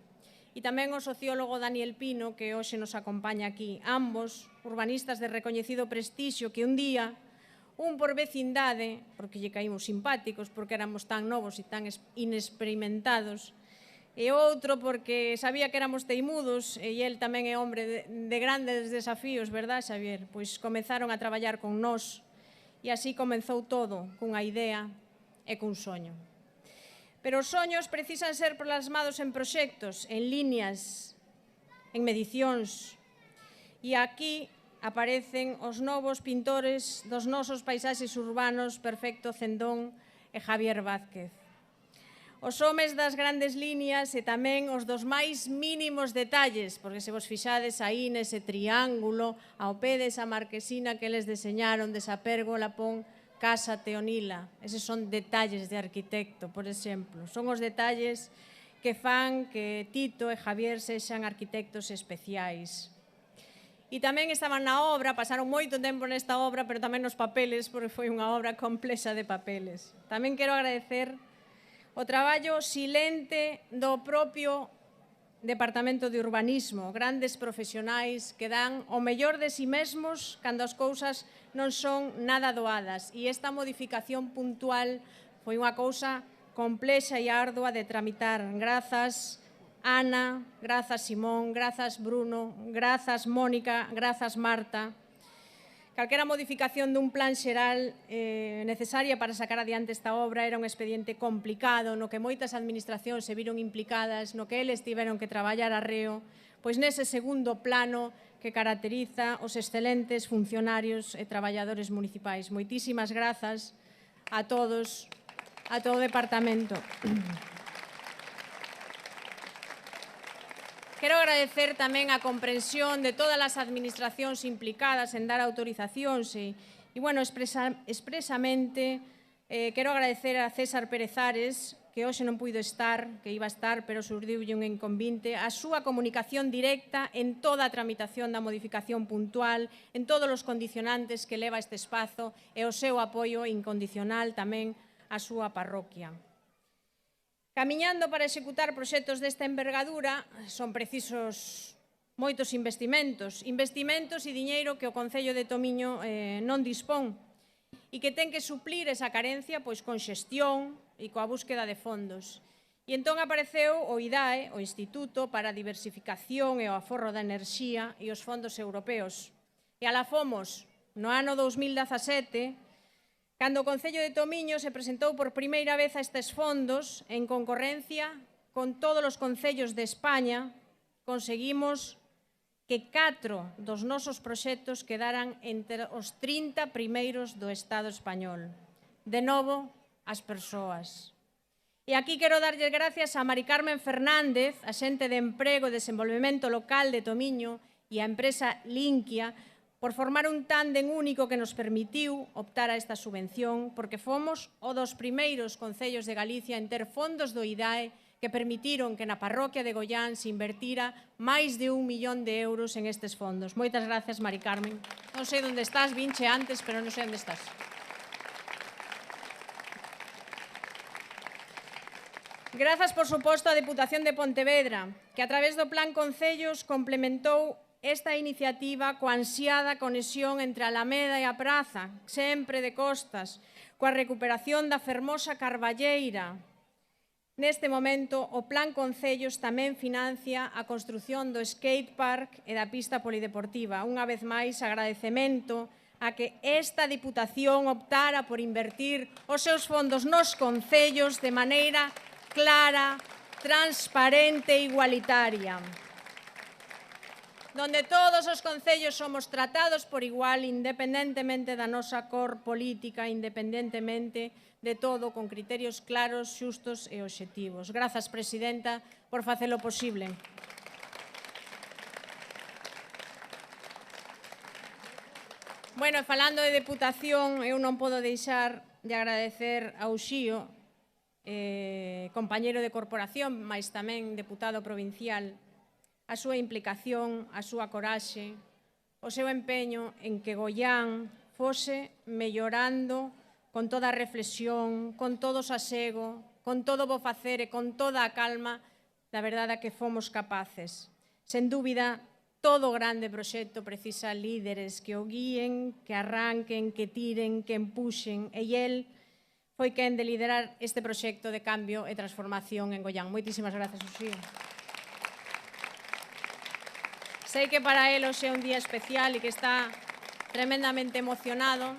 E tamén o sociólogo Daniel Pino, que hoxe nos acompaña aquí. Ambos, urbanistas de recoñecido prestixio, que un día, un por vecindade, porque lle caímos simpáticos, porque éramos tan novos e tan inexperimentados, e outro porque sabía que éramos teimudos, e el tamén é hombre de grandes desafíos, verdad, Xavier? Pois comezaron a traballar con nós, e así comenzou todo, cunha idea e cun soño. Pero os soños precisan ser plasmados en proxectos, en líneas, en medicións, e aquí aparecen os novos pintores dos nosos paisaxes urbanos, Perfecto Cendón e Javier Vázquez. Os homes das grandes líneas e tamén os dos máis mínimos detalles, porque se vos fixades aí nese triángulo, ao pé desa marquesina que eles deseñaron, desa pérgola, pon Casa Teonila. Eses son detalles de arquitecto, por exemplo. Son os detalles que fan que Tito e Javier sexan arquitectos especiais. E tamén estaban na obra, pasaron moito tempo nesta obra, pero tamén nos papeles, porque foi unha obra complexa de papeles. Tamén quero agradecer o traballo silente do propio Departamento de Urbanismo, grandes profesionais que dan o mellor de si mesmos cando as cousas non son nada doadas. E esta modificación puntual foi unha cousa complexa e ardua de tramitar. Grazas, Ana, grazas, Simón, grazas, Bruno, grazas, Mónica, grazas, Marta. Calquera modificación dun plan xeral necesaria para sacar adiante esta obra era un expediente complicado, no que moitas administracións se viron implicadas, no que eles tiveron que traballar arreo, pois nese segundo plano que caracteriza os excelentes funcionarios e traballadores municipais. Moitísimas grazas a todos, a todo o departamento. Quero agradecer tamén a comprensión de todas as administracións implicadas en dar autorizacións e expresamente quero agradecer a César Pérez Ares, que hoxe non puido estar, que iba a estar, pero surdiulle un inconvinte, a súa comunicación directa en toda a tramitación da modificación puntual, en todos os condicionantes que leva este espazo e o seu apoio incondicional tamén á súa parroquia. Camiñando para executar proxectos desta envergadura son precisos moitos investimentos e diñeiro que o Concello de Tomiño non dispón e que ten que suplir esa carencia pois con xestión e coa búsqueda de fondos. E entón apareceu o IDAE, o Instituto para a Diversificación e o Aforro da Enerxía e os fondos europeos. E alá fomos, no ano 2017, cando o Concello de Tomiño se presentou por primeira vez a estes fondos en concorrencia con todos os concellos de España, conseguimos que 4 dos nosos proxectos quedaran entre os 30 primeiros do Estado español. De novo, as persoas. E aquí quero darlle gracias a Mari Carmen Fernández, axente de Emprego e Desenvolvemento Local de Tomiño, e a empresa Linkia, por formar un tándem único que nos permitiu optar a esta subvención, porque fomos o dos primeiros concellos de Galicia en ter fondos do IDAE que permitiron que na parroquia de Goián se invertira máis de 1 millón de euros en estes fondos. Moitas gracias, Mari Carmen. Non sei onde estás, vinche antes, pero non sei onde estás. Grazas, por suposto, á Deputación de Pontevedra, que a través do Plan Concellos complementou esta iniciativa coa ansiada conexión entre a Alameda e a Praza, sempre de costas, coa recuperación da fermosa Carballeira. Neste momento, o Plan Concellos tamén financia a construción do skatepark e da pista polideportiva. Unha vez máis, agradecemento a que esta Diputación optara por invertir os seus fondos nos concellos de maneira clara, transparente e igualitaria, donde todos os concellos somos tratados por igual, independentemente da nosa cor política, independentemente de todo, con criterios claros, xustos e obxectivos. Grazas, Presidenta, por facelo posible. Bueno, falando de Deputación, eu non podo deixar de agradecer ao Xío, compañeiro de corporación, mais tamén deputado provincial, a súa implicación, a súa coraxe, o seu empeño en que Goián fose mellorando con toda a reflexión, con todo o sasego, con todo o bo facer e con toda a calma da verdade que fomos capaces. Sen dúbida, todo grande proxecto precisa líderes que o guíen, que arranquen, que tiren, que empuxen, e el foi quen de liderar este proxecto de cambio e transformación en Goián. Moitísimas grazas, Uxío. Sei que para el hoxe é un día especial e que está tremendamente emocionado,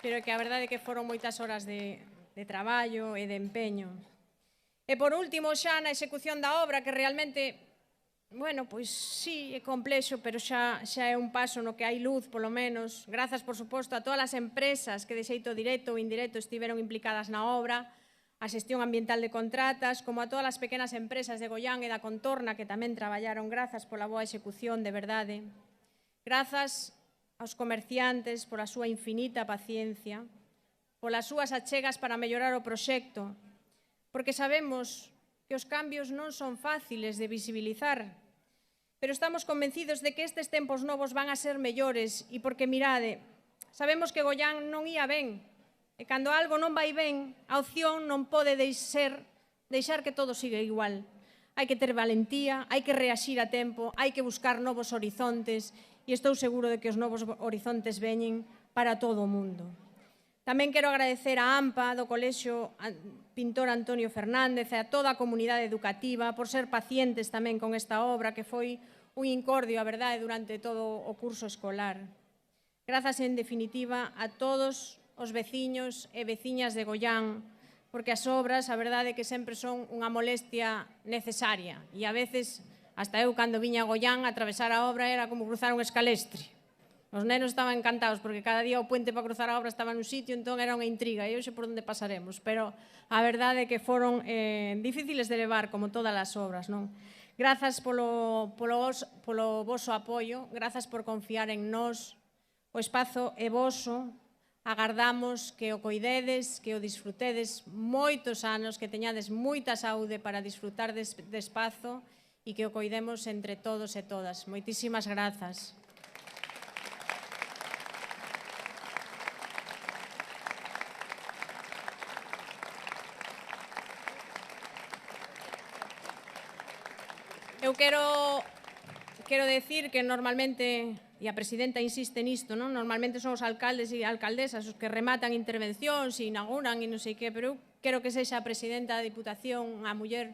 pero que a verdade é que foron moitas horas de traballo e de empeño. E por último, xa na execución da obra, que realmente, bueno, pois sí, é complexo, pero xa é un paso no que hai luz, polo menos. Grazas, por suposto, a todas as empresas que de xeito directo ou indirecto estiveron implicadas na obra, a xestión ambiental de contratas, como a todas as pequenas empresas de Goián e da contorna que tamén traballaron. Grazas pola boa execución, de verdade. Grazas aos comerciantes pola súa infinita paciencia, polas súas achegas para mellorar o proxecto, porque sabemos que os cambios non son fáciles de visibilizar, pero estamos convencidos de que estes tempos novos van a ser mellores e porque, mirade, sabemos que Goián non ía ben, e cando algo non vai ben, a opción non pode deixar que todo siga igual. Hai que ter valentía, hai que reaxir a tempo, hai que buscar novos horizontes e estou seguro de que os novos horizontes veñen para todo o mundo. Tamén quero agradecer a AMPA do Colexio Pintor Antonio Fernández e a toda a comunidade educativa por ser pacientes tamén con esta obra que foi un incordio, a verdade, durante todo o curso escolar. Grazas, en definitiva, a todos os veciños e veciñas de Goián, porque as obras, a verdade, que sempre son unha molestia necesaria e a veces, hasta eu, cando viña a Goián, atravesar a obra era como cruzar un escalestre. Os nenos estaban encantados porque cada día o puente para cruzar a obra estaba nun sitio, entón era unha intriga e hoxe por onde pasaremos, pero a verdade é que foron difíciles de levar como todas as obras, non? Grazas polo voso apoio, grazas por confiar en nós, o espazo é voso, agardamos que o coidedes, que o disfrutedes moitos anos, que teñades moita saúde para disfrutar deste espazo e que o coidemos entre todos e todas. Moitísimas grazas. Eu quero decir que normalmente, e a presidenta insiste nisto, non? Normalmente son os alcaldes e alcaldesas os que rematan intervencións e inauguran e non sei que, pero eu quero que sexa a presidenta da Diputación a muller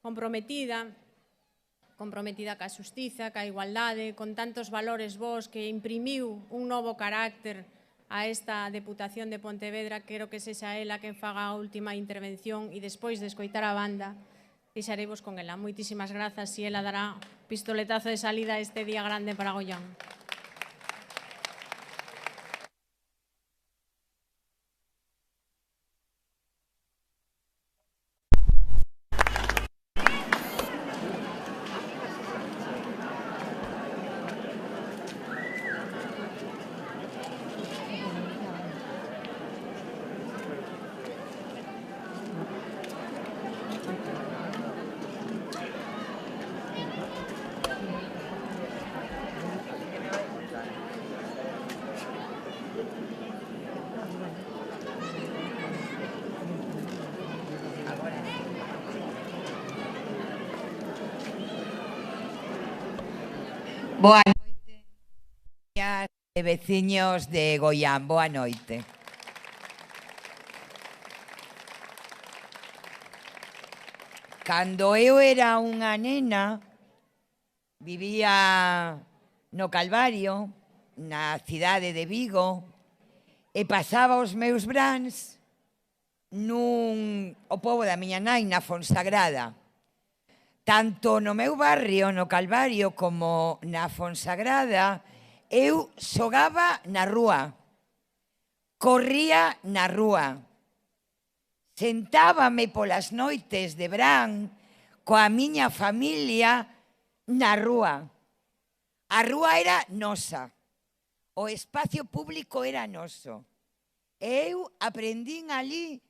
comprometida ca xustiza, ca igualdade, con tantos valores vos que imprimiu un novo carácter a esta Deputación de Pontevedra. Quero que sexa ela quen faga a última intervención e despois de escoitar a banda deixaremos con ela. Moitísimas grazas e ela dará pistoletazo de salida este día grande para Goián. Boa noite, e veciños de Goián, boa noite. Cando eu era unha nena, vivía no Calvario, na cidade de Vigo, e pasaba os meus brans o pobo da miña nai, na Fonsagrada. Tanto no meu barrio, no Calvario, como na Fonsagrada, eu xogaba na rúa, corría na rúa, sentábame polas noites de verán coa miña familia na rúa. A rúa era nosa, o espacio público era noso. Eu aprendín ali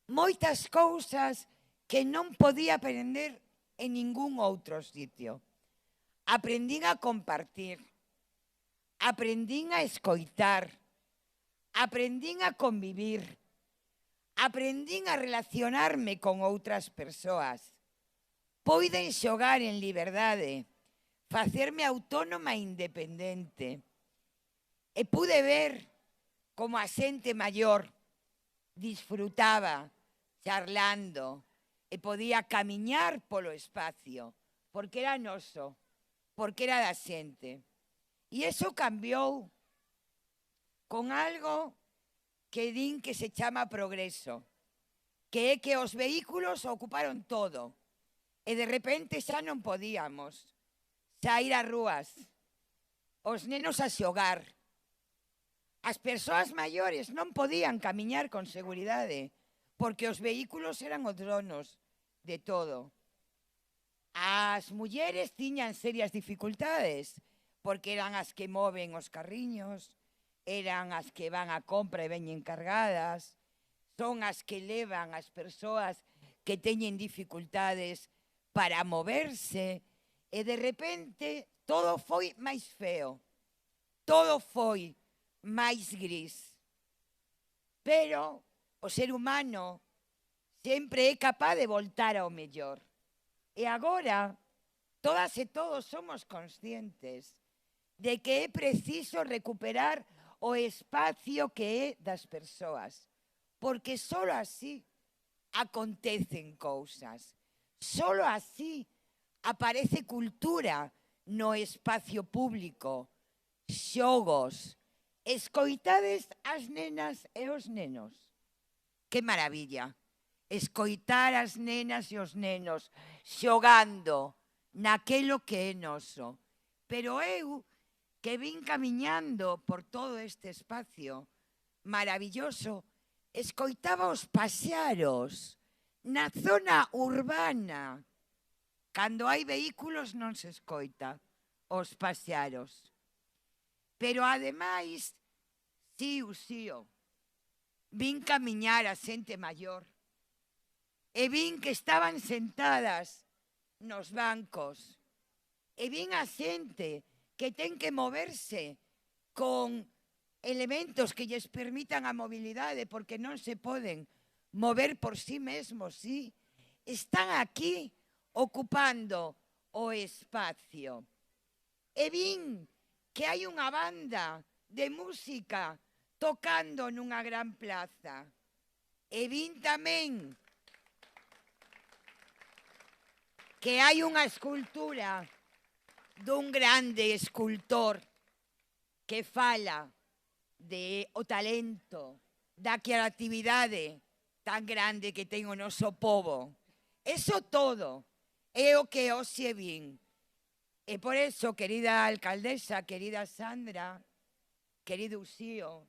moitas cousas que non podía aprender en ningún outro sitio. Aprendín a compartir, aprendín a escoitar, aprendín a convivir, aprendín a relacionarme con outras persoas. Poiden xogar en liberdade, facerme autónoma e independente. E pude ver como a xente maior disfrutaba charlando, e podía camiñar polo espacio, porque era noso, porque era da xente. E iso cambiou con algo que din que se chama progreso, que é que os vehículos ocuparon todo, e de repente xa non podíamos sair ás rúas, os nenos a xogar, as persoas maiores non podían camiñar con seguridade, porque os vehículos eran os donos de todo. As mulleres tiñan serias dificultades, porque eran as que moven os carriños, eran as que van á compra e veñen cargadas, son as que levan as persoas que teñen dificultades para moverse, e de repente todo foi máis feo, todo foi máis gris. Pero o ser humano sempre é capaz de voltar ao mellor. E agora, todas e todos somos conscientes de que é preciso recuperar o espacio que é das persoas, porque só así acontecen cousas, só así aparece cultura no espacio público, xogos. Escoitades as nenas e os nenos. Que maravilla, escoitar as nenas e os nenos xogando naquelo que é noso. Pero eu, que vin camiñando por todo este espacio maravilloso, escoitaba os paxaros na zona urbana. Cando hai vehículos non se escoita os paxaros. Pero ademais, xío, vin camiñar a xente maior e vin que estaban sentadas nos bancos e vin a xente que ten que moverse con elementos que lles permitan a mobilidade porque non se poden mover por sí mesmos, sí. Están aquí ocupando o espacio. E vin que hai unha banda de música tocando nunha gran plaza. E vin tamén que hai unha escultura dun grande escultor que fala de o talento, da creatividade tan grande que ten o noso povo. Eso todo é o que hoxe vin. E por eso, querida alcaldesa, querida Sandra, querido Uxío,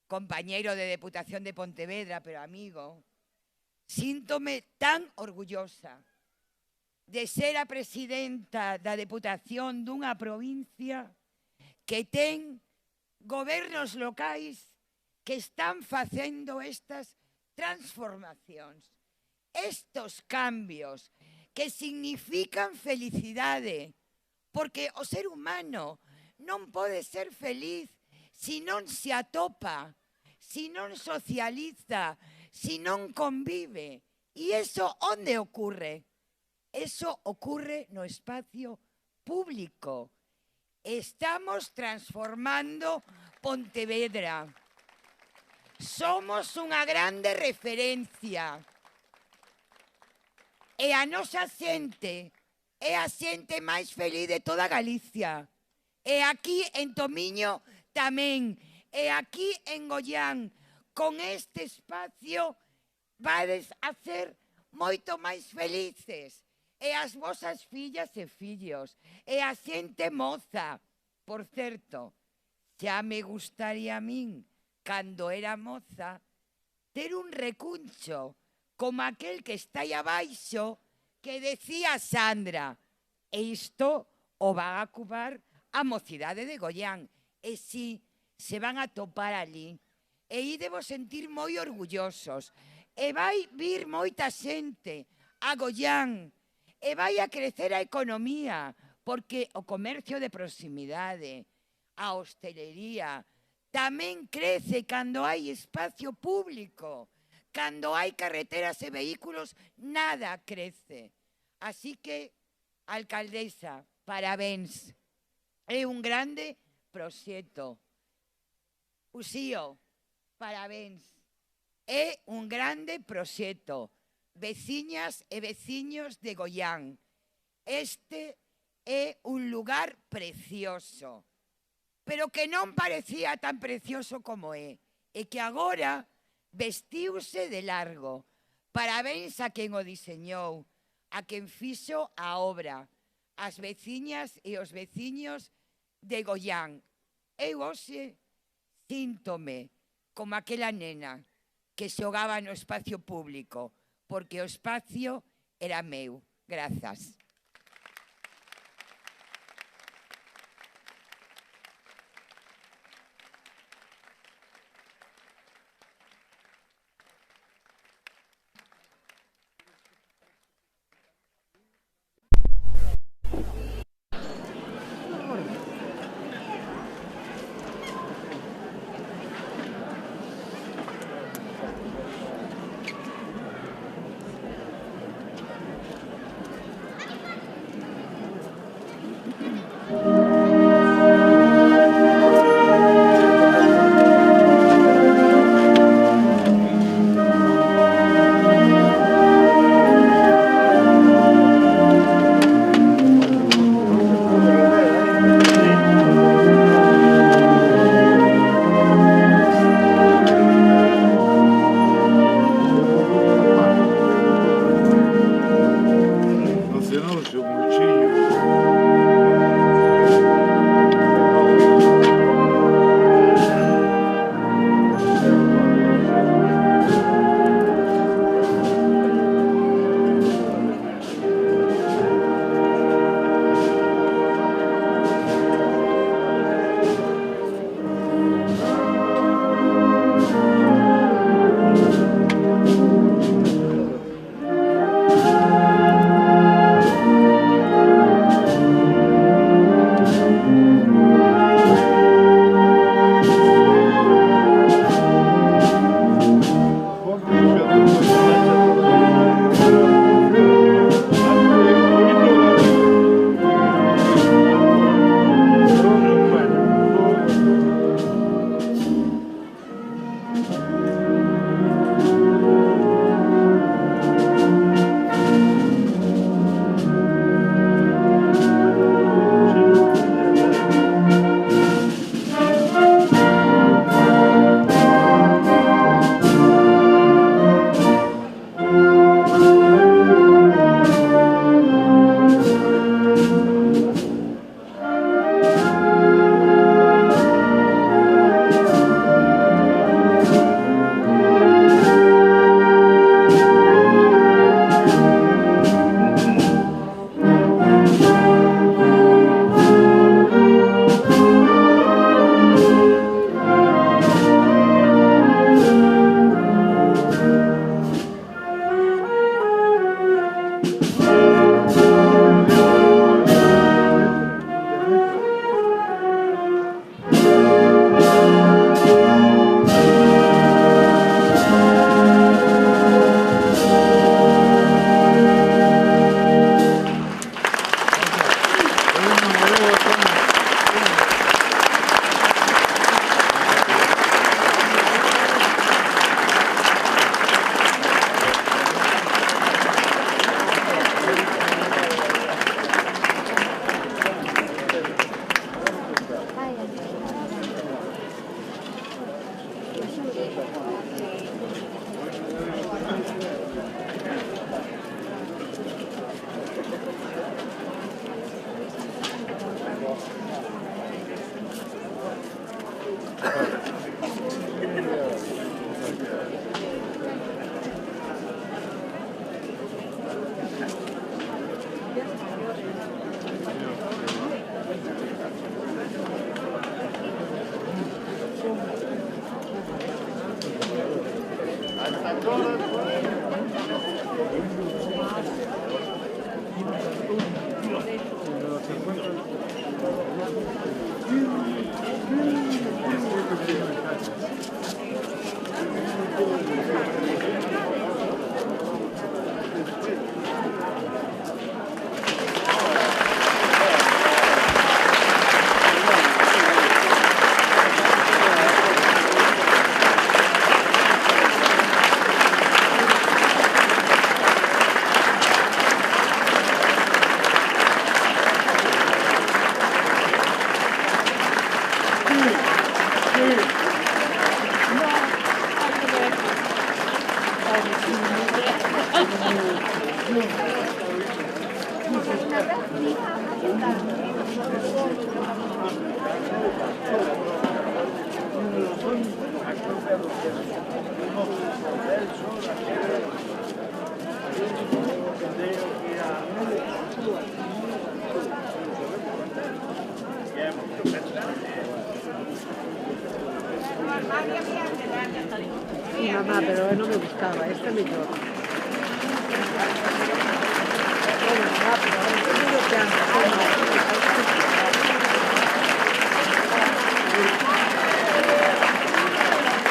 compañeiro de Deputación de Pontevedra, pero amigo, síntome tan orgullosa de ser a presidenta da Deputación dunha provincia que ten gobernos locais que están facendo estas transformacións, estos cambios que significan felicidade, porque o ser humano non pode ser feliz se non se atopa, se non socializa, se non convive. E iso onde ocorre? Eso ocorre no espacio público. Estamos transformando Pontevedra. Somos unha grande referencia. E a nosa xente é a xente máis feliz de toda Galicia. E aquí en Tomiño tamén. E aquí en Goián, con este espacio, vades a ser moito máis felices. E as vosas fillas e fillos, e a xente moza. Por certo, xa me gustaría a min, cando era moza, ter un recuncho como aquel que está aí abaixo que decía Sandra. E isto o van a ocupar a mocidade de Goián. E si se van a topar ali. E ídevos sentir moi orgullosos. E vai vir moita xente a Goián. E vai a crecer a economía, porque o comercio de proximidade, a hostelería, tamén crece cando hai espacio público. Cando hai carreteras e vehículos, nada crece. Así que, alcaldesa, parabéns. É un grande proxecto. Uxío, parabéns. É un grande proxecto. Veciñas e veciños de Goián. Este é un lugar precioso, pero que non parecía tan precioso como é, e que agora vestiuse de largo. Parabéns a quen o diseñou, a quen fixo a obra, as veciñas e os veciños de Goián. Eu hoxe síntome como aquela nena que xogaba no espacio público, porque o espacio era meu. Grazas. Sí, mamá, pero no me gustaba, este mejor.